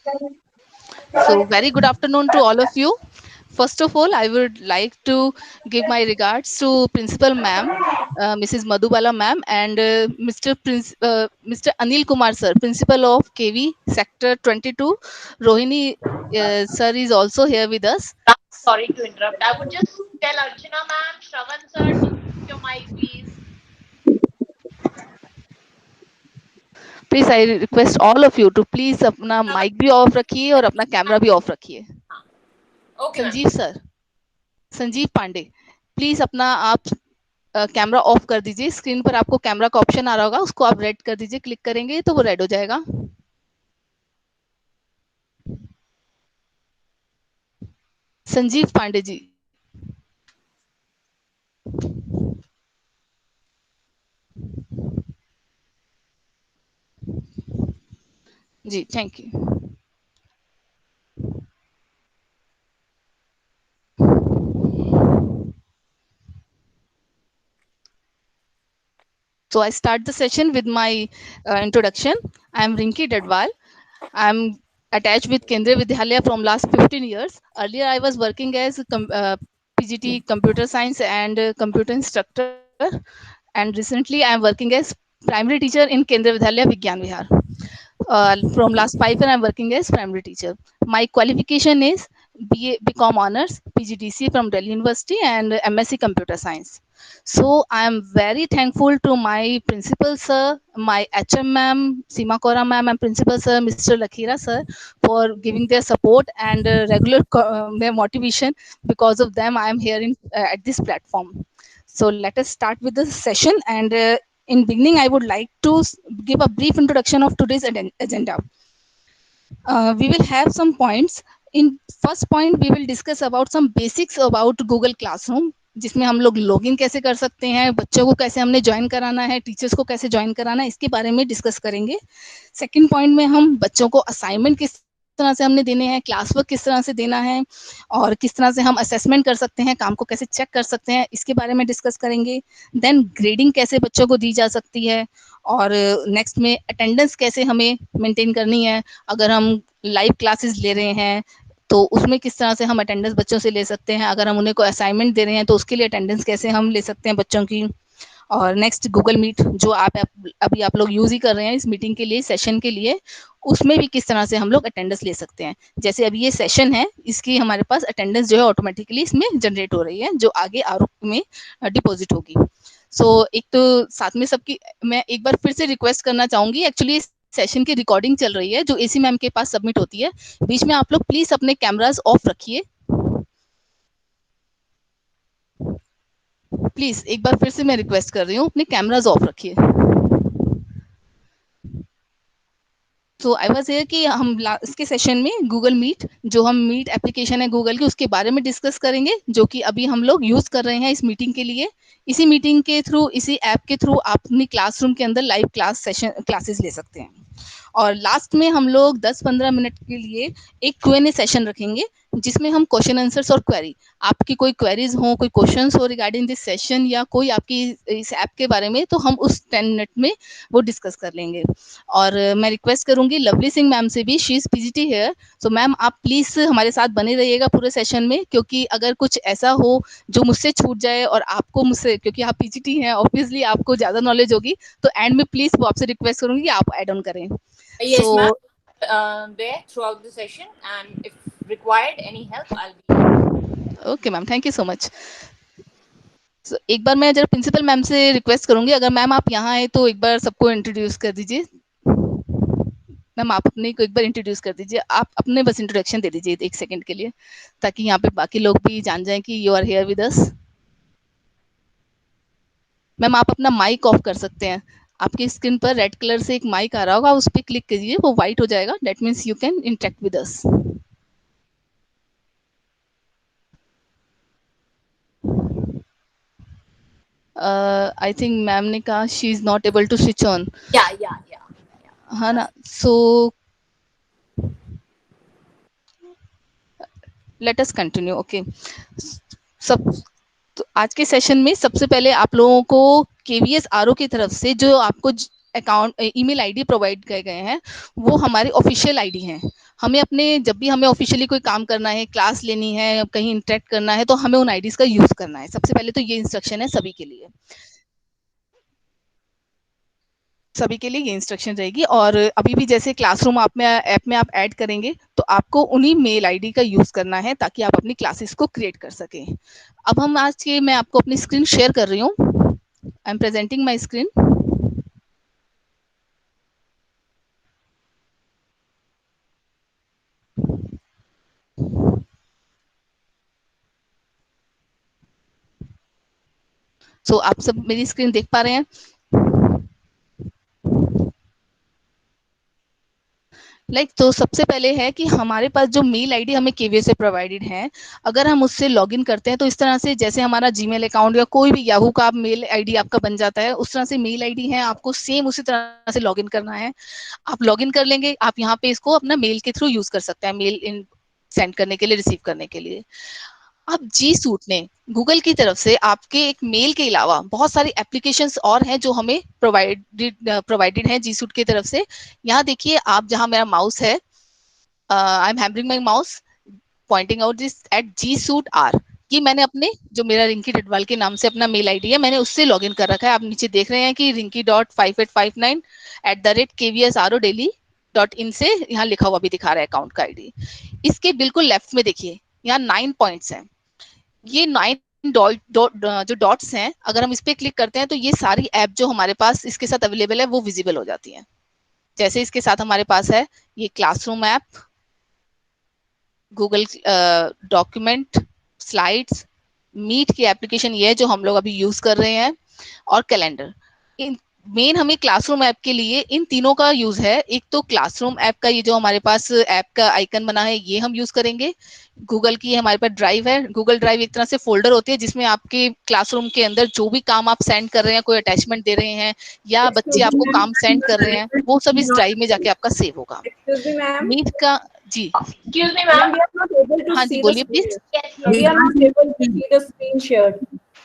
So, very good afternoon to all of you. First of all, I would like to give my regards to Principal Ma'am, Mrs. Madhubala Ma'am, and Mr. Anil Kumar Sir, Principal of KV Sector 22. Rohini Sir is also here with us. Sorry to interrupt. I would just tell Archana ma'am, Shravan sir to mute your mic, please. Please, I request all of you to please अपना Shravan, mic भी of रखिए और अपना camera भी of रखिए. हाँ, okay, ma'am. Sanjeev sir, Sanjeev Pandey, please अपना आप कैमरा ऑफ कर दीजिए. स्क्रीन पर आपको कैमरा का ऑप्शन आ रहा होगा, उसको आप रेड कर दीजिए. क्लिक करेंगे तो वो रेड हो जाएगा. संजीव पांडे जी. जी, thank you. So I start the session with my introduction. I am Rinki Dadwal. I am attached with Kendriya Vidyalaya from last 15 years. Earlier, I was working as PGT Computer Science and Computer Instructor. And recently, I am working as primary teacher in Kendriya Vidyalaya Vigyan Vihar. From last 5 years, I'm working as primary teacher. My qualification is BA BCom honors, PGDC from Delhi University, and MSc Computer Science. So I am very thankful to my principal sir, my HM ma'am, Seema Kora ma'am, and principal sir, Mr. Lakhira sir, for giving their support and regular their motivation. Because of them, I am here at this platform. So let us start with the session. And in beginning, I would like to give a brief introduction of today's agenda. We will have some points. In first point, we will discuss about some basics about Google Classroom, जिसमें हम लोग login कैसे कर सकते हैं, बच्चों को कैसे हमने ज्वाइन कराना है, टीचर्स को कैसे ज्वाइन कराना है, इसके बारे में डिस्कस करेंगे. सेकंड पॉइंट में हम बच्चों को असाइनमेंट किस तरह से हमने देने हैं, क्लास वर्क किस तरह से देना है, और किस तरह से हम असेसमेंट कर सकते हैं, काम को कैसे चेक कर सकते हैं, इसके बारे में डिस्कस करेंगे. देन ग्रेडिंग कैसे बच्चों को दी जा सकती है, और नेक्स्ट में अटेंडेंस कैसे हमें मेंटेन करनी है. अगर हम लाइव क्लासेस ले रहे हैं तो उसमें किस तरह से हम अटेंडेंस बच्चों से ले सकते हैं. अगर हम उन्हें कोई असाइनमेंट दे रहे हैं तो उसके लिए अटेंडेंस कैसे हम ले सकते हैं बच्चों की. और नेक्स्ट गूगल मीट, जो अभी आप लोग यूज ही कर रहे हैं इस मीटिंग के लिए, सेशन के लिए, उसमें भी किस तरह से हम लोग अटेंडेंस ले सकते हैं. जैसे अभी ये सेशन है, इसकी हमारे पास अटेंडेंस जो है ऑटोमेटिकली इसमें जनरेट हो रही है, जो आगे आरोप में डिपॉजिट होगी. एक तो साथ में सबकी मैं एक बार फिर से रिक्वेस्ट करना चाहूंगी. एक्चुअली सेशन की रिकॉर्डिंग चल रही है जो एसी मैम के पास सबमिट होती है. बीच में आप लोग प्लीज अपने कैमरास ऑफ रखिए. प्लीज एक बार फिर से मैं रिक्वेस्ट कर रही हूँ, अपने कैमरास ऑफ रखिए. तो आई वाज हियर कि हम इसके सेशन में गूगल मीट, जो हम मीट एप्लीकेशन है गूगल की, उसके बारे में डिस्कस करेंगे, जो कि अभी हम लोग यूज कर रहे हैं इस मीटिंग के लिए. इसी मीटिंग के थ्रू, इसी ऐप के थ्रू आप अपनी क्लासरूम के अंदर लाइव क्लासेस ले सकते हैं. और लास्ट में हम लोग 10-15 मिनट के लिए एक Q&A सेशन रखेंगे, जिसमें हम क्वेश्चन आंसर्स और क्वेरी, आपकी कोई क्वेरीज हो, कोई क्वेश्चंस हो रिगार्डिंग दिस सेशन, या कोई आपकी इस ऐप के बारे में, तो हम उस 10 मिनट में वो डिस्कस कर लेंगे. और मैं रिक्वेस्ट करूंगी लवली सिंह मैम से भी, शी इज पीजीटी है. सो मैम, आप प्लीज हमारे साथ बने रहिएगा पूरे सेशन में, क्योंकि अगर कुछ ऐसा हो जो मुझसे छूट जाए और आपको मुझसे, क्योंकि आप पीजीटी हैं, ऑब्वियसली आपको ज्यादा नॉलेज होगी, तो एंड में प्लीज वो आपसे रिक्वेस्ट करूंगी कि आप एड ऑन करें. Yes, ma'am. So, There throughout the session, and if required any help, I'll be. Okay ma'am, thank you so much. एक बार मैं जरा प्रिंसिपल मैम से रिक्वेस्ट करूंगी, अगर मैम आप यहाँ आए तो एक बार सबको इंट्रोड्यूस कर दीजिए. मैम, आप अपने को एक बार इंट्रोड्यूस कर दीजिए. आप अपने बस इंट्रोडक्शन दे दीजिए 1 सेकंड के लिए, ताकि यहाँ पे बाकी लोग भी जान जाएं कि you are here with us. Ma'am, आप अपना माइक ऑफ कर सकते हैं. आपकी स्क्रीन पर रेड कलर से एक माइक आ रहा होगा, उस पर क्लिक कीजिए, वो व्हाइट हो जाएगा. That means you can interact with us. I think ma'am ने कहा she is not able to switch on. Yeah. है ना. So let us continue. Okay. सब तो आज के सेशन में सबसे पहले आप लोगों को केवीएस आरओ की तरफ से जो आपको अकाउंट ईमेल आईडी प्रोवाइड किए गए हैं, वो हमारे ऑफिशियल आईडी हैं. हमें अपने जब भी हमें ऑफिशियली कोई काम करना है, क्लास लेनी है, कहीं इंटरेक्ट करना है, तो हमें उन आईडीज का यूज करना है। सबसे पहले तो ये इंस्ट्रक्शन है सभी के लिए, सभी के लिए ये इंस्ट्रक्शन रहेगी। और अभी भी जैसे क्लासरूम आप में ऐप में आप ऐड करेंगे, तो आपको उन्हीं मेल आईडी का यूज करना है ताकि आप अपनी क्लासेस को क्रिएट कर सकें। अब हम आज के मैं आपको अपनी स्क्रीन शेयर कर रही हूँ। I am presenting my screen. So आप सब मेरी स्क्रीन देख पा रहे हैं? तो सबसे पहले है कि हमारे पास जो मेल आईडी हमें केवीए से प्रोवाइडेड है, अगर हम उससे लॉगिन करते हैं तो इस तरह से जैसे हमारा जीमेल अकाउंट या कोई भी याहू का मेल आईडी आपका बन जाता है, उस तरह से मेल आईडी है, आपको सेम उसी तरह से लॉगिन करना है। आप लॉगिन कर लेंगे, आप यहाँ पे इसको अपना मेल के थ्रू यूज कर सकते हैं, मेल इन सेंड करने के लिए, रिसीव करने के लिए। अब जी सूट ने गूगल की तरफ से आपके एक मेल के अलावा बहुत सारी एप्लीकेशंस और हैं जो हमें प्रोवाइडेड है जी सूट की तरफ से। यहाँ देखिए, आप जहां मेरा माउस है, I am hammering my mouse pointing out this at G Suite are. ये मैंने अपने जो मेरा रिंकी डडवाल के नाम से अपना मेल आईडी है, मैंने उससे लॉगिन कर रखा है। आप नीचे देख रहे हैं कि rinky.5859@KVSRO Delhi.in से यहाँ लिखा हुआ भी दिखा रहा है अकाउंट का आईडी। इसके बिल्कुल लेफ्ट में देखिए, यहाँ 9 पॉइंट्स हैं। ये 9 जो डॉट्स हैं, अगर हम इस पे क्लिक करते हैं तो ये सारी ऐप जो हमारे पास इसके साथ अवेलेबल है वो विजिबल हो जाती हैं। जैसे इसके साथ हमारे पास है ये classroom app, Google document, slides, Meet की एप्लीकेशन ये है जो हम लोग अभी यूज कर रहे हैं, और कैलेंडर। इन मेन हमें क्लासरूम ऐप के लिए इन तीनों का यूज है। एक तो क्लासरूम ऐप का ये जो हमारे पास ऐप का आइकन बना है, ये हम यूज करेंगे। गूगल की हमारे पास ड्राइव है। गूगल ड्राइव एक तरह से फोल्डर होती है जिसमें आपके क्लासरूम के अंदर जो भी काम आप सेंड कर रहे हैं, कोई अटैचमेंट दे रहे हैं या बच्चे Excuse me, आपको ma'am. काम सेंड कर रहे हैं, वो सब इस ड्राइव में जाके आपका सेव होगा। Excuse me, ma'am. मीट का जी, Excuse me, Ma'am, ma'am. we are not able to हाँ जी see the बोलिए screen. Please. Yes, We yes. are not able to see the screen shared.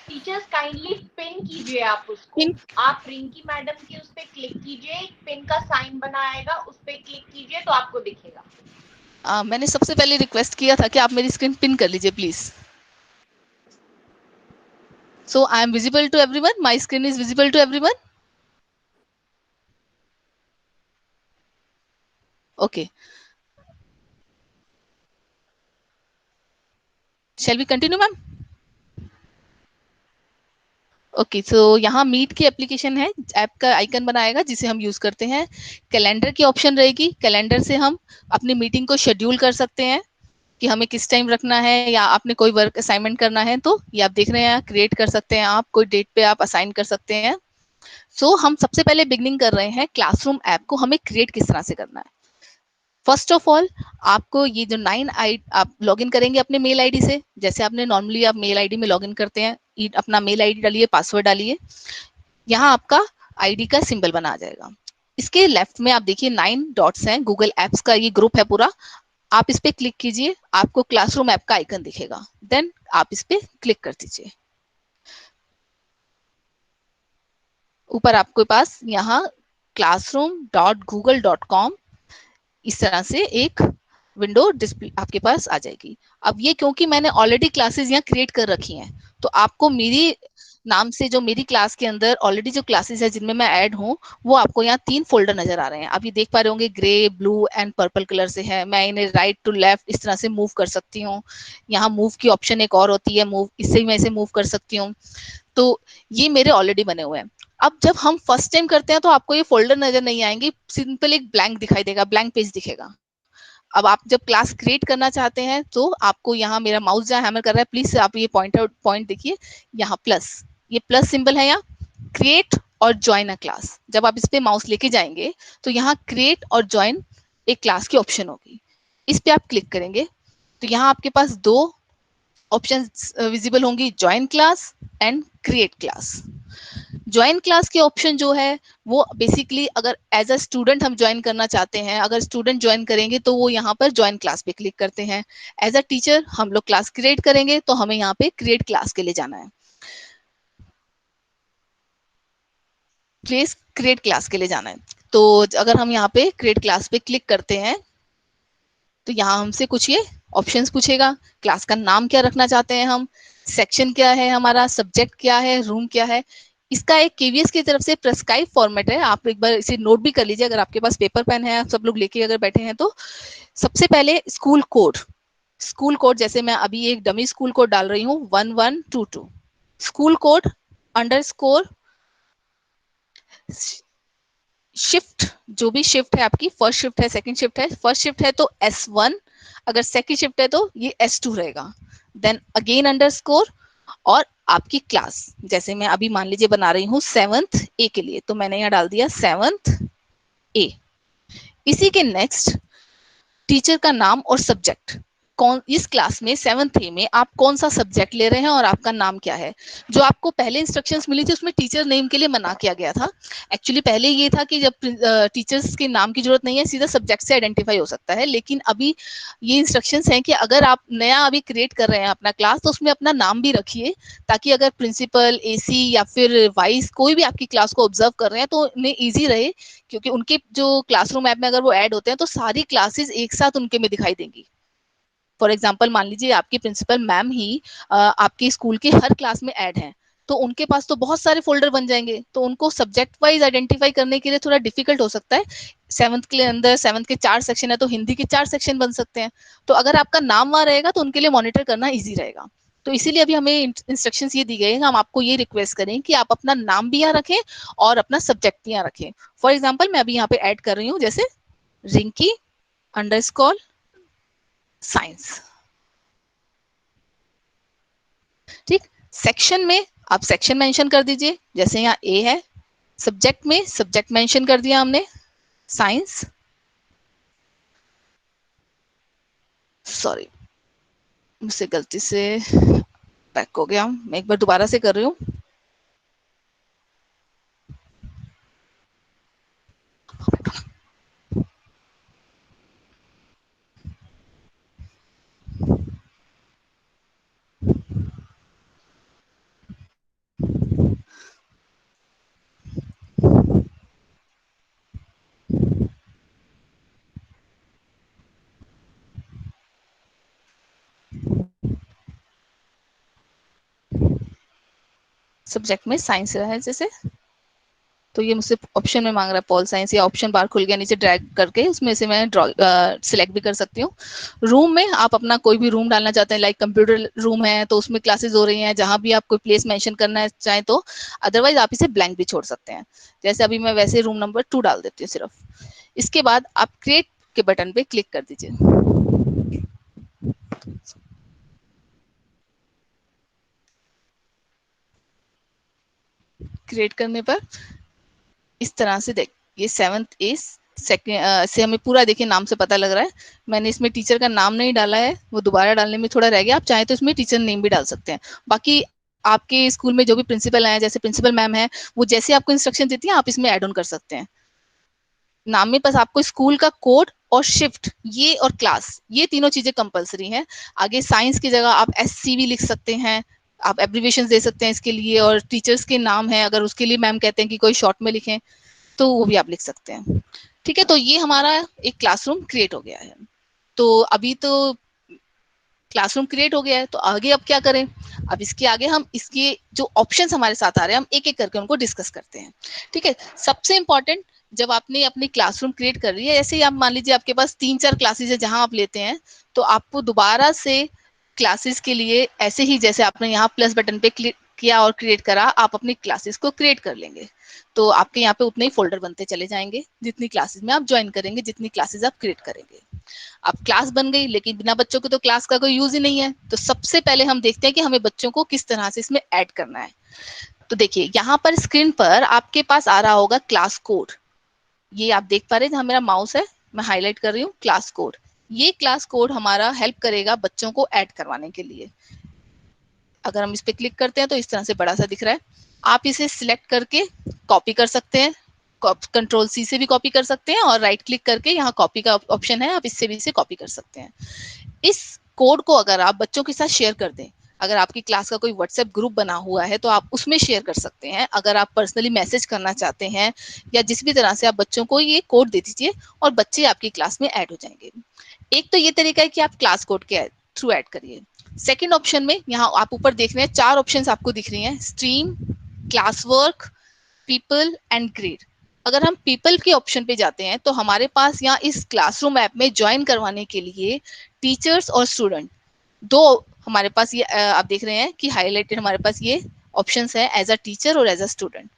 Teachers kindly pin कीजिए आप उसको। Pin, आप Rinki madam की उस पर क्लिक कीजिए, पिन का साइन बना आएगा, उस पर क्लिक कीजिए तो आपको दिखेगा। मैंने सबसे पहले रिक्वेस्ट किया था कि आप मेरी स्क्रीन पिन कर लीजिए please. So I am visible to everyone, my screen is visible to everyone. Okay, shall we continue ma'am? Okay, so यहाँ मीट की एप्लीकेशन है, ऐप का आइकन बनाएगा जिसे हम यूज करते हैं। कैलेंडर की ऑप्शन रहेगी, कैलेंडर से हम अपनी मीटिंग को शेड्यूल कर सकते हैं कि हमें किस टाइम रखना है, या आपने कोई वर्क असाइनमेंट करना है तो ये आप देख रहे हैं, क्रिएट कर सकते हैं, आप कोई डेट पे आप असाइन कर सकते हैं। हम सबसे पहले बिगनिंग कर रहे हैं, क्लासरूम ऐप को हमें क्रिएट किस तरह से करना है। फर्स्ट ऑफ ऑल, आपको ये जो 9 आई आप लॉगिन करेंगे अपने मेल आईडी से, जैसे आपने नॉर्मली आप मेल आईडी में लॉगिन करते हैं, अपना मेल आईडी डालिए, पासवर्ड डालिए, यहाँ आपका आईडी का सिंबल बना आ जाएगा। इसके लेफ्ट में आप देखिए 9 डॉट्स हैं, गूगल एप्स का ये ग्रुप है पूरा। आप इस पे क्लिक कीजिए, आपको क्लासरूम ऐप का आइकन दिखेगा, देन आप इस पे क्लिक कर दीजिए। ऊपर आपके पास यहाँ classroom.google.com इस तरह से एक विंडो डिस्प्ले आपके पास आ जाएगी। अब ये क्योंकि मैंने ऑलरेडी क्लासेस यहाँ क्रिएट कर रखी हैं, तो आपको मेरी नाम से जो मेरी क्लास के अंदर ऑलरेडी जो क्लासेस है जिनमें मैं ऐड हूँ, वो आपको यहाँ 3 फोल्डर नजर आ रहे हैं। आप ये देख पा रहे होंगे, grey, blue and purple colour से है। मैं इन्हें राइट टू लेफ्ट इस तरह से मूव कर सकती हूँ। यहाँ मूव की ऑप्शन एक और होती है, मूव, इससे मैं इसे मूव कर सकती हूँ। तो ये मेरे ऑलरेडी बने हुए हैं। अब जब हम फर्स्ट टाइम करते हैं तो आपको ये फोल्डर नजर नहीं आएंगे, सिंपल एक ब्लैंक दिखाई देगा, ब्लैंक पेज दिखेगा। अब आप जब क्लास क्रिएट करना चाहते हैं तो आपको यहाँ मेरा माउस जहाँ हैमर कर रहा है, प्लीज आप ये पॉइंट देखिए, यहाँ प्लस, ये प्लस सिंबल है, यहाँ क्रिएट और ज्वाइन अ क्लास। जब आप इस पे माउस लेके जाएंगे तो यहाँ क्रिएट और ज्वाइन एक क्लास की ऑप्शन होगी, इस पे आप क्लिक करेंगे तो यहाँ आपके पास 2 ऑप्शन विजिबल होंगी, join class and create class. Join class के ऑप्शन जो है वो बेसिकली अगर एज अ स्टूडेंट हम ज्वाइन करना चाहते हैं, अगर स्टूडेंट ज्वाइन करेंगे तो वो यहाँ पर ज्वाइन क्लास पे क्लिक करते हैं। एज अ टीचर हम लोग क्लास क्रिएट करेंगे तो हमें यहाँ पे क्रिएट क्लास के लिए जाना है, प्लीज क्रिएट क्लास के लिए जाना है। तो अगर हम यहाँ पे क्रिएट क्लास पे क्लिक करते हैं तो यहाँ हमसे कुछ ये ऑप्शंस पूछेगा, क्लास का नाम क्या रखना चाहते हैं हम, सेक्शन क्या है हमारा, सब्जेक्ट क्या है, रूम क्या है। इसका एक केवीएस की तरफ से प्रेस्क्राइब फॉर्मेट है, आप एक बार इसे नोट भी कर लीजिए अगर आपके पास पेपर पेन है, आप सब लोग लेके अगर बैठे हैं तो। सबसे पहले स्कूल कोड, स्कूल कोड जैसे मैं अभी एक डमी स्कूल कोड डाल रही हूँ 1122, स्कूल कोड अंडरस्कोर शिफ्ट, जो भी शिफ्ट है आपकी, फर्स्ट शिफ्ट है, सेकंड शिफ्ट है, फर्स्ट शिफ्ट है तो S1, अगर सेकंड शिफ्ट है तो ये S2 रहेगा। देन अगेन अंडरस्कोर और आपकी क्लास, जैसे मैं अभी मान लीजिए बना रही हूँ 7th A के लिए, तो मैंने यहाँ डाल दिया 7th A। इसी के नेक्स्ट टीचर का नाम और सब्जेक्ट, कौन इस क्लास में 7th A में आप कौन सा सब्जेक्ट ले रहे हैं और आपका नाम क्या है। जो आपको पहले इंस्ट्रक्शंस मिली थी उसमें टीचर नेम के लिए मना किया गया था। एक्चुअली पहले ये था कि जब टीचर्स के नाम की जरूरत नहीं है, सीधा सब्जेक्ट से आइडेंटिफाई हो सकता है, लेकिन अभी ये इंस्ट्रक्शंस हैं कि अगर आप नया अभी क्रिएट कर रहे हैं अपना क्लास तो उसमें अपना नाम भी रखिए, ताकि अगर प्रिंसिपल, एसी या फिर वाइस कोई भी आपकी क्लास को ऑब्जर्व कर रहे हैं तो उन्हें ईजी रहे, क्योंकि उनके जो क्लासरूम ऐप में अगर वो ऐड होते हैं तो सारी क्लासेस एक साथ उनके में दिखाई देंगी। फॉर एग्जाम्पल मान लीजिए आपकी प्रिंसिपल मैम ही आपके स्कूल की हर क्लास में ऐड हैं, तो उनके पास तो बहुत सारे फोल्डर बन जाएंगे, तो उनको सब्जेक्ट वाइज आइडेंटिफाई करने के लिए थोड़ा डिफिकल्ट हो सकता है। 7th के अंदर 7th के 4 सेक्शन है तो हिंदी के 4 सेक्शन बन सकते हैं, तो अगर आपका नाम वहां रहेगा तो उनके लिए मॉनिटर करना ईजी रहेगा। तो इसीलिए अभी हमें इंस्ट्रक्शंस ये दी गई है, हम आपको ये रिक्वेस्ट करें कि आप अपना नाम भी यहाँ रखें और अपना सब्जेक्ट भी यहाँ रखें। फॉर एग्जाम्पल मैं अभी यहाँ पे ऐड कर रही हूँ जैसे रिंकी अंडरस्कोर साइंस, ठीक। सेक्शन में आप सेक्शन मेंशन कर दीजिए, जैसे यहाँ ए है। सब्जेक्ट में सब्जेक्ट मेंशन कर दिया हमने साइंस, सॉरी मुझसे गलती से बैक हो गया, मैं एक बार दोबारा से कर रही हूँ। सब्जेक्ट में साइंस रहा है जैसे, तो ये मुझसे ऑप्शन में मांग रहा है पॉल साइंस, या ऑप्शन बार खुल गया नीचे ड्रैग करके, उसमें से मैं ड्रॉ सिलेक्ट भी कर सकती हूँ। रूम में आप अपना कोई भी रूम डालना चाहते हैं, लाइक कंप्यूटर रूम है तो उसमें क्लासेस हो रही हैं, जहां भी आप कोई प्लेस मेंशन करना चाहें तो, अदरवाइज आप इसे ब्लैंक भी छोड़ सकते हैं। जैसे अभी मैं वैसे रूम नंबर 2 डाल देती हूँ सिर्फ। इसके बाद आप क्रिएट के बटन पे क्लिक कर दीजिए। क्रिएट करने पर इस तरह से देख, ये 7th A सेकंड से हमें पूरा देखिए नाम से पता लग रहा है। मैंने इसमें टीचर का नाम नहीं डाला है, वो दोबारा डालने में थोड़ा रह गया, आप चाहें तो इसमें टीचर नेम भी डाल सकते हैं। बाकी आपके स्कूल में जो भी प्रिंसिपल है, जैसे प्रिंसिपल मैम है, वो जैसे आपको इंस्ट्रक्शन देती है आप इसमें ऐड ऑन कर सकते हैं। नाम में बस आपको स्कूल का कोड और शिफ्ट ये और क्लास, ये तीनों चीजें कंपलसरी हैं। आगे साइंस की जगह आप SCV लिख सकते हैं, आप एब्रीविएशन दे सकते हैं इसके लिए, और टीचर्स के नाम है अगर उसके लिए मैम कहते हैं कि कोई शॉर्ट में लिखें तो वो भी आप लिख सकते हैं। ठीक है, तो ये हमारा एक क्लासरूम क्रिएट हो गया है। तो अभी तो क्लासरूम क्रिएट हो गया है, तो आगे अब क्या करें। अब इसके आगे हम इसके जो ऑप्शंस हमारे साथ आ रहे हैं हम एक एक करके उनको डिस्कस करते हैं। ठीक है, सबसे इंपॉर्टेंट, जब आपने अपनी क्लासरूम क्रिएट कर रही है, ऐसे ही आप मान लीजिए आपके पास 3-4 क्लासेस है जहां आप लेते हैं, तो आपको दोबारा से क्लासेस के लिए ऐसे ही जैसे आपने यहाँ प्लस बटन पे क्लिक किया और क्रिएट करा, आप अपनी क्लासेस को क्रिएट कर लेंगे। तो आपके यहाँ पे उतने ही फोल्डर बनते चले जाएंगे जितनी क्लासेस में आप ज्वाइन करेंगे, जितनी क्लासेस आप क्रिएट करेंगे। अब क्लास बन गई, लेकिन बिना बच्चों के तो क्लास का कोई यूज ही नहीं है। तो सबसे पहले हम देखते हैं कि हमें बच्चों को किस तरह से इसमें ऐड करना है। तो देखिए यहाँ पर स्क्रीन पर आपके पास आ रहा होगा क्लास कोड, ये आप देख पा रहे हैं जहां मेरा माउस है, मैं हाईलाइट कर रही हूँ क्लास कोड। ये क्लास कोड हमारा हेल्प करेगा बच्चों को ऐड करवाने के लिए। अगर हम इस पे क्लिक करते हैं तो इस तरह से बड़ा सा दिख रहा है, आप इसे सिलेक्ट करके कॉपी कर सकते हैं, कंट्रोल C से भी कॉपी कर सकते हैं, और राइट क्लिक करके यहाँ कॉपी का ऑप्शन है, आप इससे भी इसे कॉपी कर सकते हैं। इस कोड को अगर आप बच्चों के साथ शेयर कर दें, अगर आपकी क्लास का कोई व्हाट्सएप ग्रुप बना हुआ है तो आप उसमें शेयर कर सकते हैं। अगर आप पर्सनली मैसेज करना चाहते हैं या जिस भी तरह से आप बच्चों को ये कोड दे दीजिए और बच्चे आपकी क्लास में ऐड हो जाएंगे। एक तो ये तरीका है कि आप क्लास कोड के थ्रू ऐड करिए। सेकंड ऑप्शन में यहाँ आप ऊपर देख रहे हैं 4 ऑप्शंस आपको दिख रही हैं, stream, class work, people and grade. अगर हम पीपल के ऑप्शन पे जाते हैं तो हमारे पास यहाँ इस क्लासरूम ऐप में ज्वाइन करवाने के लिए टीचर्स और स्टूडेंट दो हमारे पास ये आप देख रहे हैं कि हाईलाइटेड हमारे पास ये ऑप्शंस है, एज अ टीचर और एज अ स्टूडेंट।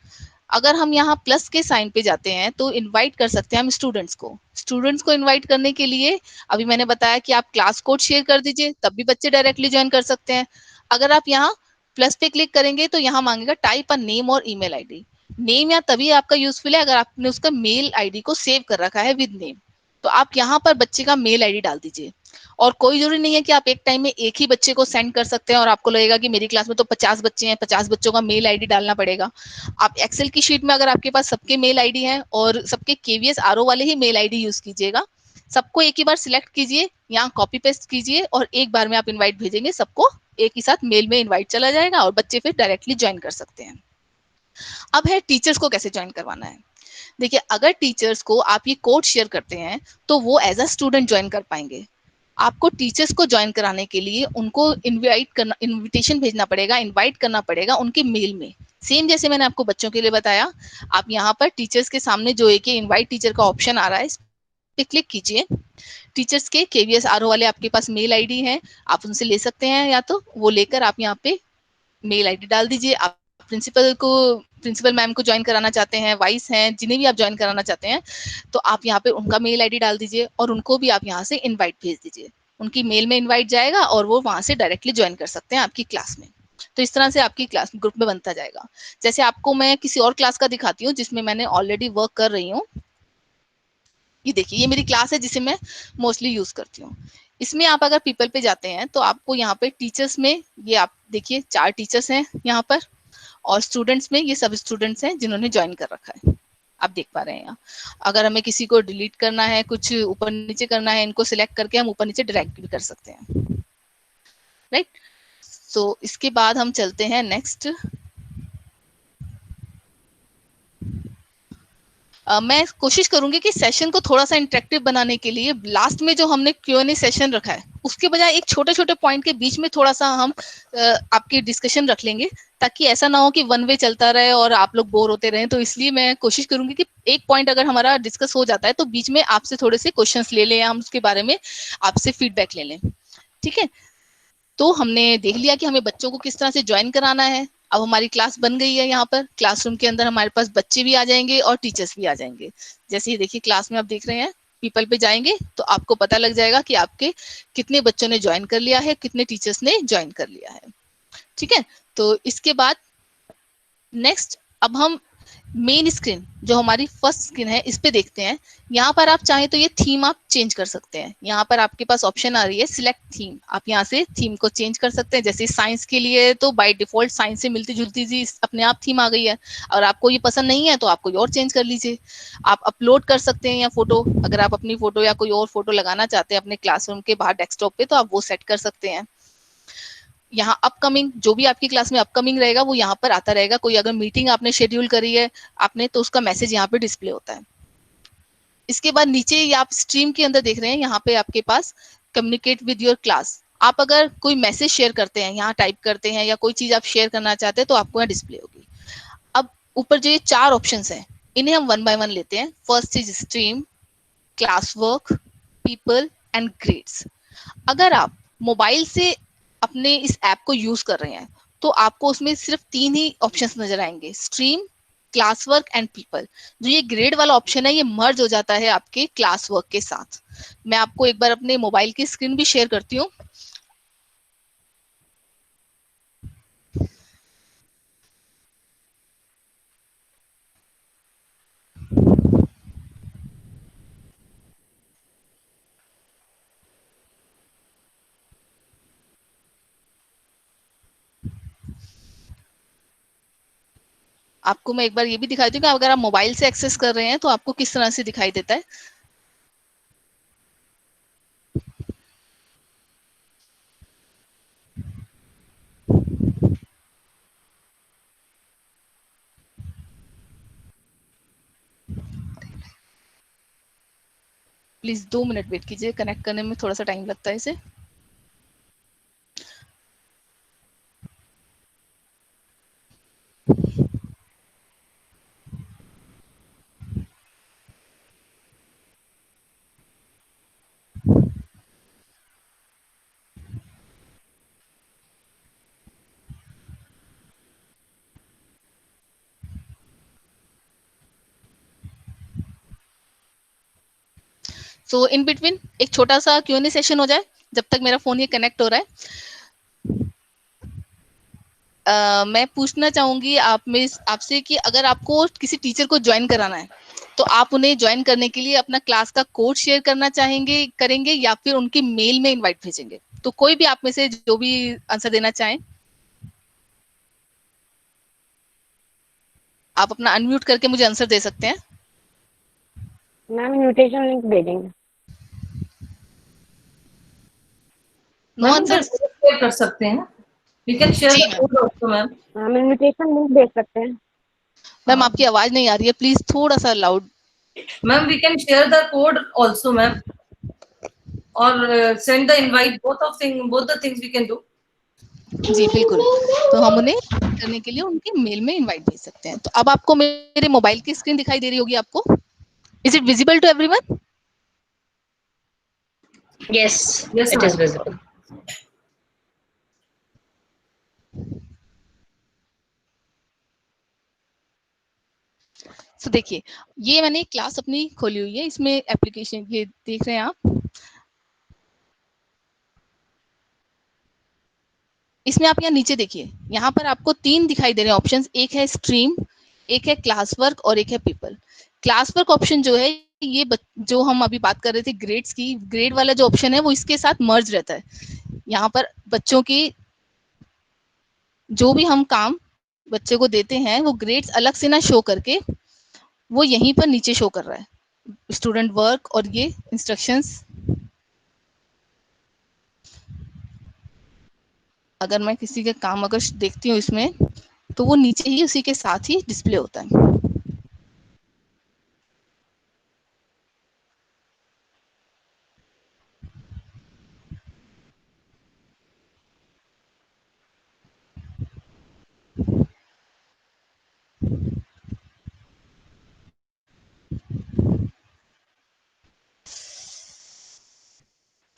अगर हम यहाँ प्लस के साइन पे जाते हैं तो इनवाइट कर सकते हैं हम स्टूडेंट्स को इनवाइट करने के लिए अभी मैंने बताया कि आप क्लास कोड शेयर कर दीजिए, तब भी बच्चे डायरेक्टली ज्वाइन कर सकते हैं। अगर आप यहाँ प्लस पे क्लिक करेंगे तो यहाँ मांगेगा टाइप अ नेम और ईमेल आईडी। नेम यहाँ तभी आपका यूजफुल है अगर आपने उसका मेल आईडी को सेव कर रखा है विद नेम, तो आप यहाँ पर बच्चे का मेल आईडी डाल दीजिए। और कोई जरूरी नहीं है कि आप एक टाइम में एक ही बच्चे को सेंड कर सकते हैं और आपको लगेगा कि मेरी क्लास में तो 50 बच्चे हैं, 50 बच्चों का मेल आईडी डालना पड़ेगा। आप एक्सेल की शीट में अगर आपके पास सबके मेल आईडी हैं और सबके केवीएस आरओ वाले ही मेल आईडी यूज कीजिएगा, सबको एक ही बार सिलेक्ट कीजिए, यहाँ कॉपी पेस्ट कीजिए और एक बार में आप इनवाइट भेजेंगे, सबको एक ही साथ मेल में इनवाइट चला जाएगा और बच्चे फिर डायरेक्टली ज्वाइन कर सकते हैं। अब है टीचर्स को कैसे ज्वाइन करवाना है। देखिए, अगर टीचर्स को आप ये कोड शेयर करते हैं तो वो एज अ स्टूडेंट ज्वाइन कर पाएंगे। आपको टीचर्स को ज्वाइन कराने के लिए उनको इनविटेशन भेजना पड़ेगा, इनवाइट करना पड़ेगा उनके मेल में। सेम जैसे मैंने आपको बच्चों के लिए बताया, आप यहाँ पर टीचर्स के सामने जो एक इनवाइट टीचर का ऑप्शन आ रहा है, इस पे क्लिक कीजिए। टीचर्स के केवीएस आरओ वाले आपके पास मेल आईडी है, आप उनसे ले सकते हैं, या तो वो लेकर आप यहाँ पे मेल आईडी डाल दीजिए। आप प्रिंसिपल मैम को ज्वाइन कराना चाहते हैं, वाइस हैं, जिन्हें भी आप ज्वाइन कराना चाहते हैं, तो आप यहाँ पे उनका मेल आईडी डाल दीजिए और उनको भी आप यहाँ से इनवाइट भेज दीजिए। उनकी मेल में इनवाइट जाएगा और वो वहां से डायरेक्टली ज्वाइन कर सकते हैं आपकी क्लास में। तो इस तरह से आपकी क्लास ग्रुप में बनता जाएगा। जैसे आपको मैं किसी और क्लास का दिखाती हूँ जिसमें मैंने ऑलरेडी वर्क कर रही हूँ। ये देखिए, ये मेरी क्लास है जिसे मैं मोस्टली यूज करती हूँ। इसमें आप अगर पीपल पे जाते हैं तो आपको यहाँ पे टीचर्स में ये आप देखिए 4 टीचर्स हैं यहाँ पर, और स्टूडेंट्स में ये सब स्टूडेंट्स हैं जिन्होंने ज्वाइन कर रखा है, आप देख पा रहे हैं यहाँ। अगर हमें किसी को डिलीट करना है, कुछ ऊपर नीचे करना है, इनको सिलेक्ट करके हम ऊपर नीचे ड्रैग भी कर सकते हैं, राइट। सो इसके बाद हम चलते हैं नेक्स्ट। मैं कोशिश करूंगी कि सेशन को थोड़ा सा इंटरेक्टिव बनाने के लिए लास्ट में जो हमने Q&A सेशन रखा है उसके बजाय एक छोटे छोटे पॉइंट के बीच में थोड़ा सा हम आपकी डिस्कशन रख लेंगे, ताकि ऐसा ना हो कि वन वे चलता रहे और आप लोग बोर होते रहें। तो इसलिए मैं कोशिश करूंगी कि एक पॉइंट अगर हमारा डिस्कस हो जाता है तो बीच में आपसे थोड़े से क्वेश्चंस ले लें या हम उसके बारे में आपसे फीडबैक ले लें, ठीक है। तो हमने देख लिया कि हमें बच्चों को किस तरह से ज्वाइन कराना है। अब हमारी क्लास बन गई है, यहाँ पर क्लासरूम के अंदर हमारे पास बच्चे भी आ जाएंगे और टीचर्स भी आ जाएंगे। जैसे ये देखिए, क्लास में आप देख रहे हैं, पीपल पे जाएंगे तो आपको पता लग जाएगा कि आपके कितने बच्चों ने ज्वाइन कर लिया है, कितने टीचर्स ने ज्वाइन कर लिया है, ठीक है। तो इसके बाद नेक्स्ट अब हम मेन स्क्रीन जो हमारी फर्स्ट स्क्रीन है इस पे देखते हैं। यहाँ पर आप चाहें तो ये थीम आप चेंज कर सकते हैं। यहाँ पर आपके पास ऑप्शन आ रही है सिलेक्ट थीम, आप यहाँ से थीम को चेंज कर सकते हैं। जैसे साइंस के लिए तो बाय डिफॉल्ट साइंस से मिलती जुलती सी अपने आप थीम आ गई है, और आपको ये पसंद नहीं है तो आप कोई और चेंज कर लीजिए। आप अपलोड कर सकते हैं या फोटो, अगर आप अपनी फोटो या कोई और फोटो लगाना चाहते हैं अपने क्लासरूम के बाहर डेस्कटॉप पे तो आप वो सेट कर सकते हैं। यहाँ अपकमिंग जो भी आपकी क्लास में अपकमिंग रहेगा वो यहाँ पर आता रहेगा। कोई अगर मीटिंग आपने शेड्यूल करी है आपने तो उसका मैसेज यहाँ पे डिस्प्ले होता है। इसके बाद नीचे ये आप स्ट्रीम के अंदर देख रहे हैं, यहाँ पे आपके पास कम्युनिकेट विद योर क्लास। आप अगर कोई मैसेज शेयर करते हैं, यहाँ टाइप करते हैं या कोई चीज आप शेयर करना चाहते हैं तो आपको यहाँ डिस्प्ले होगी। अब ऊपर जो ये 4 ऑप्शन हैं इन्हें हम वन बाय वन लेते हैं। First is stream, class work, people and grades. अगर आप मोबाइल से अपने इस ऐप को यूज कर रहे हैं तो आपको उसमें सिर्फ 3 ही ऑप्शंस नजर आएंगे, stream, class work and people. जो ये ग्रेड वाला ऑप्शन है ये मर्ज हो जाता है आपके क्लास वर्क के साथ। मैं आपको एक बार अपने मोबाइल की स्क्रीन भी शेयर करती हूँ। आपको मैं एक बार ये भी दिखाई दूँ कि अगर आप मोबाइल से एक्सेस कर रहे हैं तो आपको किस तरह से दिखाई देता है। प्लीज 2 मिनट वेट कीजिए, कनेक्ट करने में थोड़ा सा टाइम लगता है इसे। सो इन बिटवीन एक छोटा सा Q&A सेशन हो जाए जब तक मेरा फोन ये कनेक्ट हो रहा है। मैं पूछना चाहूंगी आपसे कि अगर आपको किसी टीचर को ज्वाइन कराना है तो आप उन्हें ज्वाइन करने के लिए अपना क्लास का कोड शेयर करना करेंगे या फिर उनकी मेल में इनवाइट भेजेंगे? तो कोई भी आप में से जो भी आंसर देना चाहें, आप अपना अनम्यूट करके मुझे आंसर दे सकते हैं। मैम इनविटेशन लिंक भेजेंगे। नो आंसर शेयर कर सकते हैं। We can share the code also ma'am. हम इनविटेशन लिंक भेज सकते हैं। मैम आपकी आवाज नहीं आ रही है, प्लीज थोड़ा सा loud. Ma'am we can share the code also ma'am, और send the invite, both the things we can do. जी बिल्कुल, तो हम उन्हें करने के लिए उनके मेल में इनवाइट भेज सकते हैं। तो अब आपको मेरे मोबाइल की स्क्रीन दिखाई दे रही होगी आपको। Is it visible to everyone? Yes, Yes, it is ma'am. visible. तो देखिए, ये मैंने एक क्लास अपनी खोली हुई है, इसमें एप्लीकेशन ये देख रहे हैं आप। इसमें आप यहाँ नीचे देखिए, यहाँ पर आपको 3 दिखाई दे रहे हैं ऑप्शंस। एक है स्ट्रीम, एक है क्लास वर्क और एक है पीपल। क्लास वर्क ऑप्शन जो है ये जो हम अभी बात कर रहे थे ग्रेड्स की, ग्रेड वाला जो ऑप्शन है वो इसके साथ मर्ज रहता है। यहाँ पर बच्चों की जो भी हम काम बच्चे को देते हैं वो ग्रेड्स अलग से ना शो करके वो यहीं पर नीचे शो कर रहा है, स्टूडेंट वर्क और ये इंस्ट्रक्शंस। अगर मैं किसी के काम अगर देखती हूँ इसमें तो वो नीचे ही उसी के साथ ही डिस्प्ले होता है।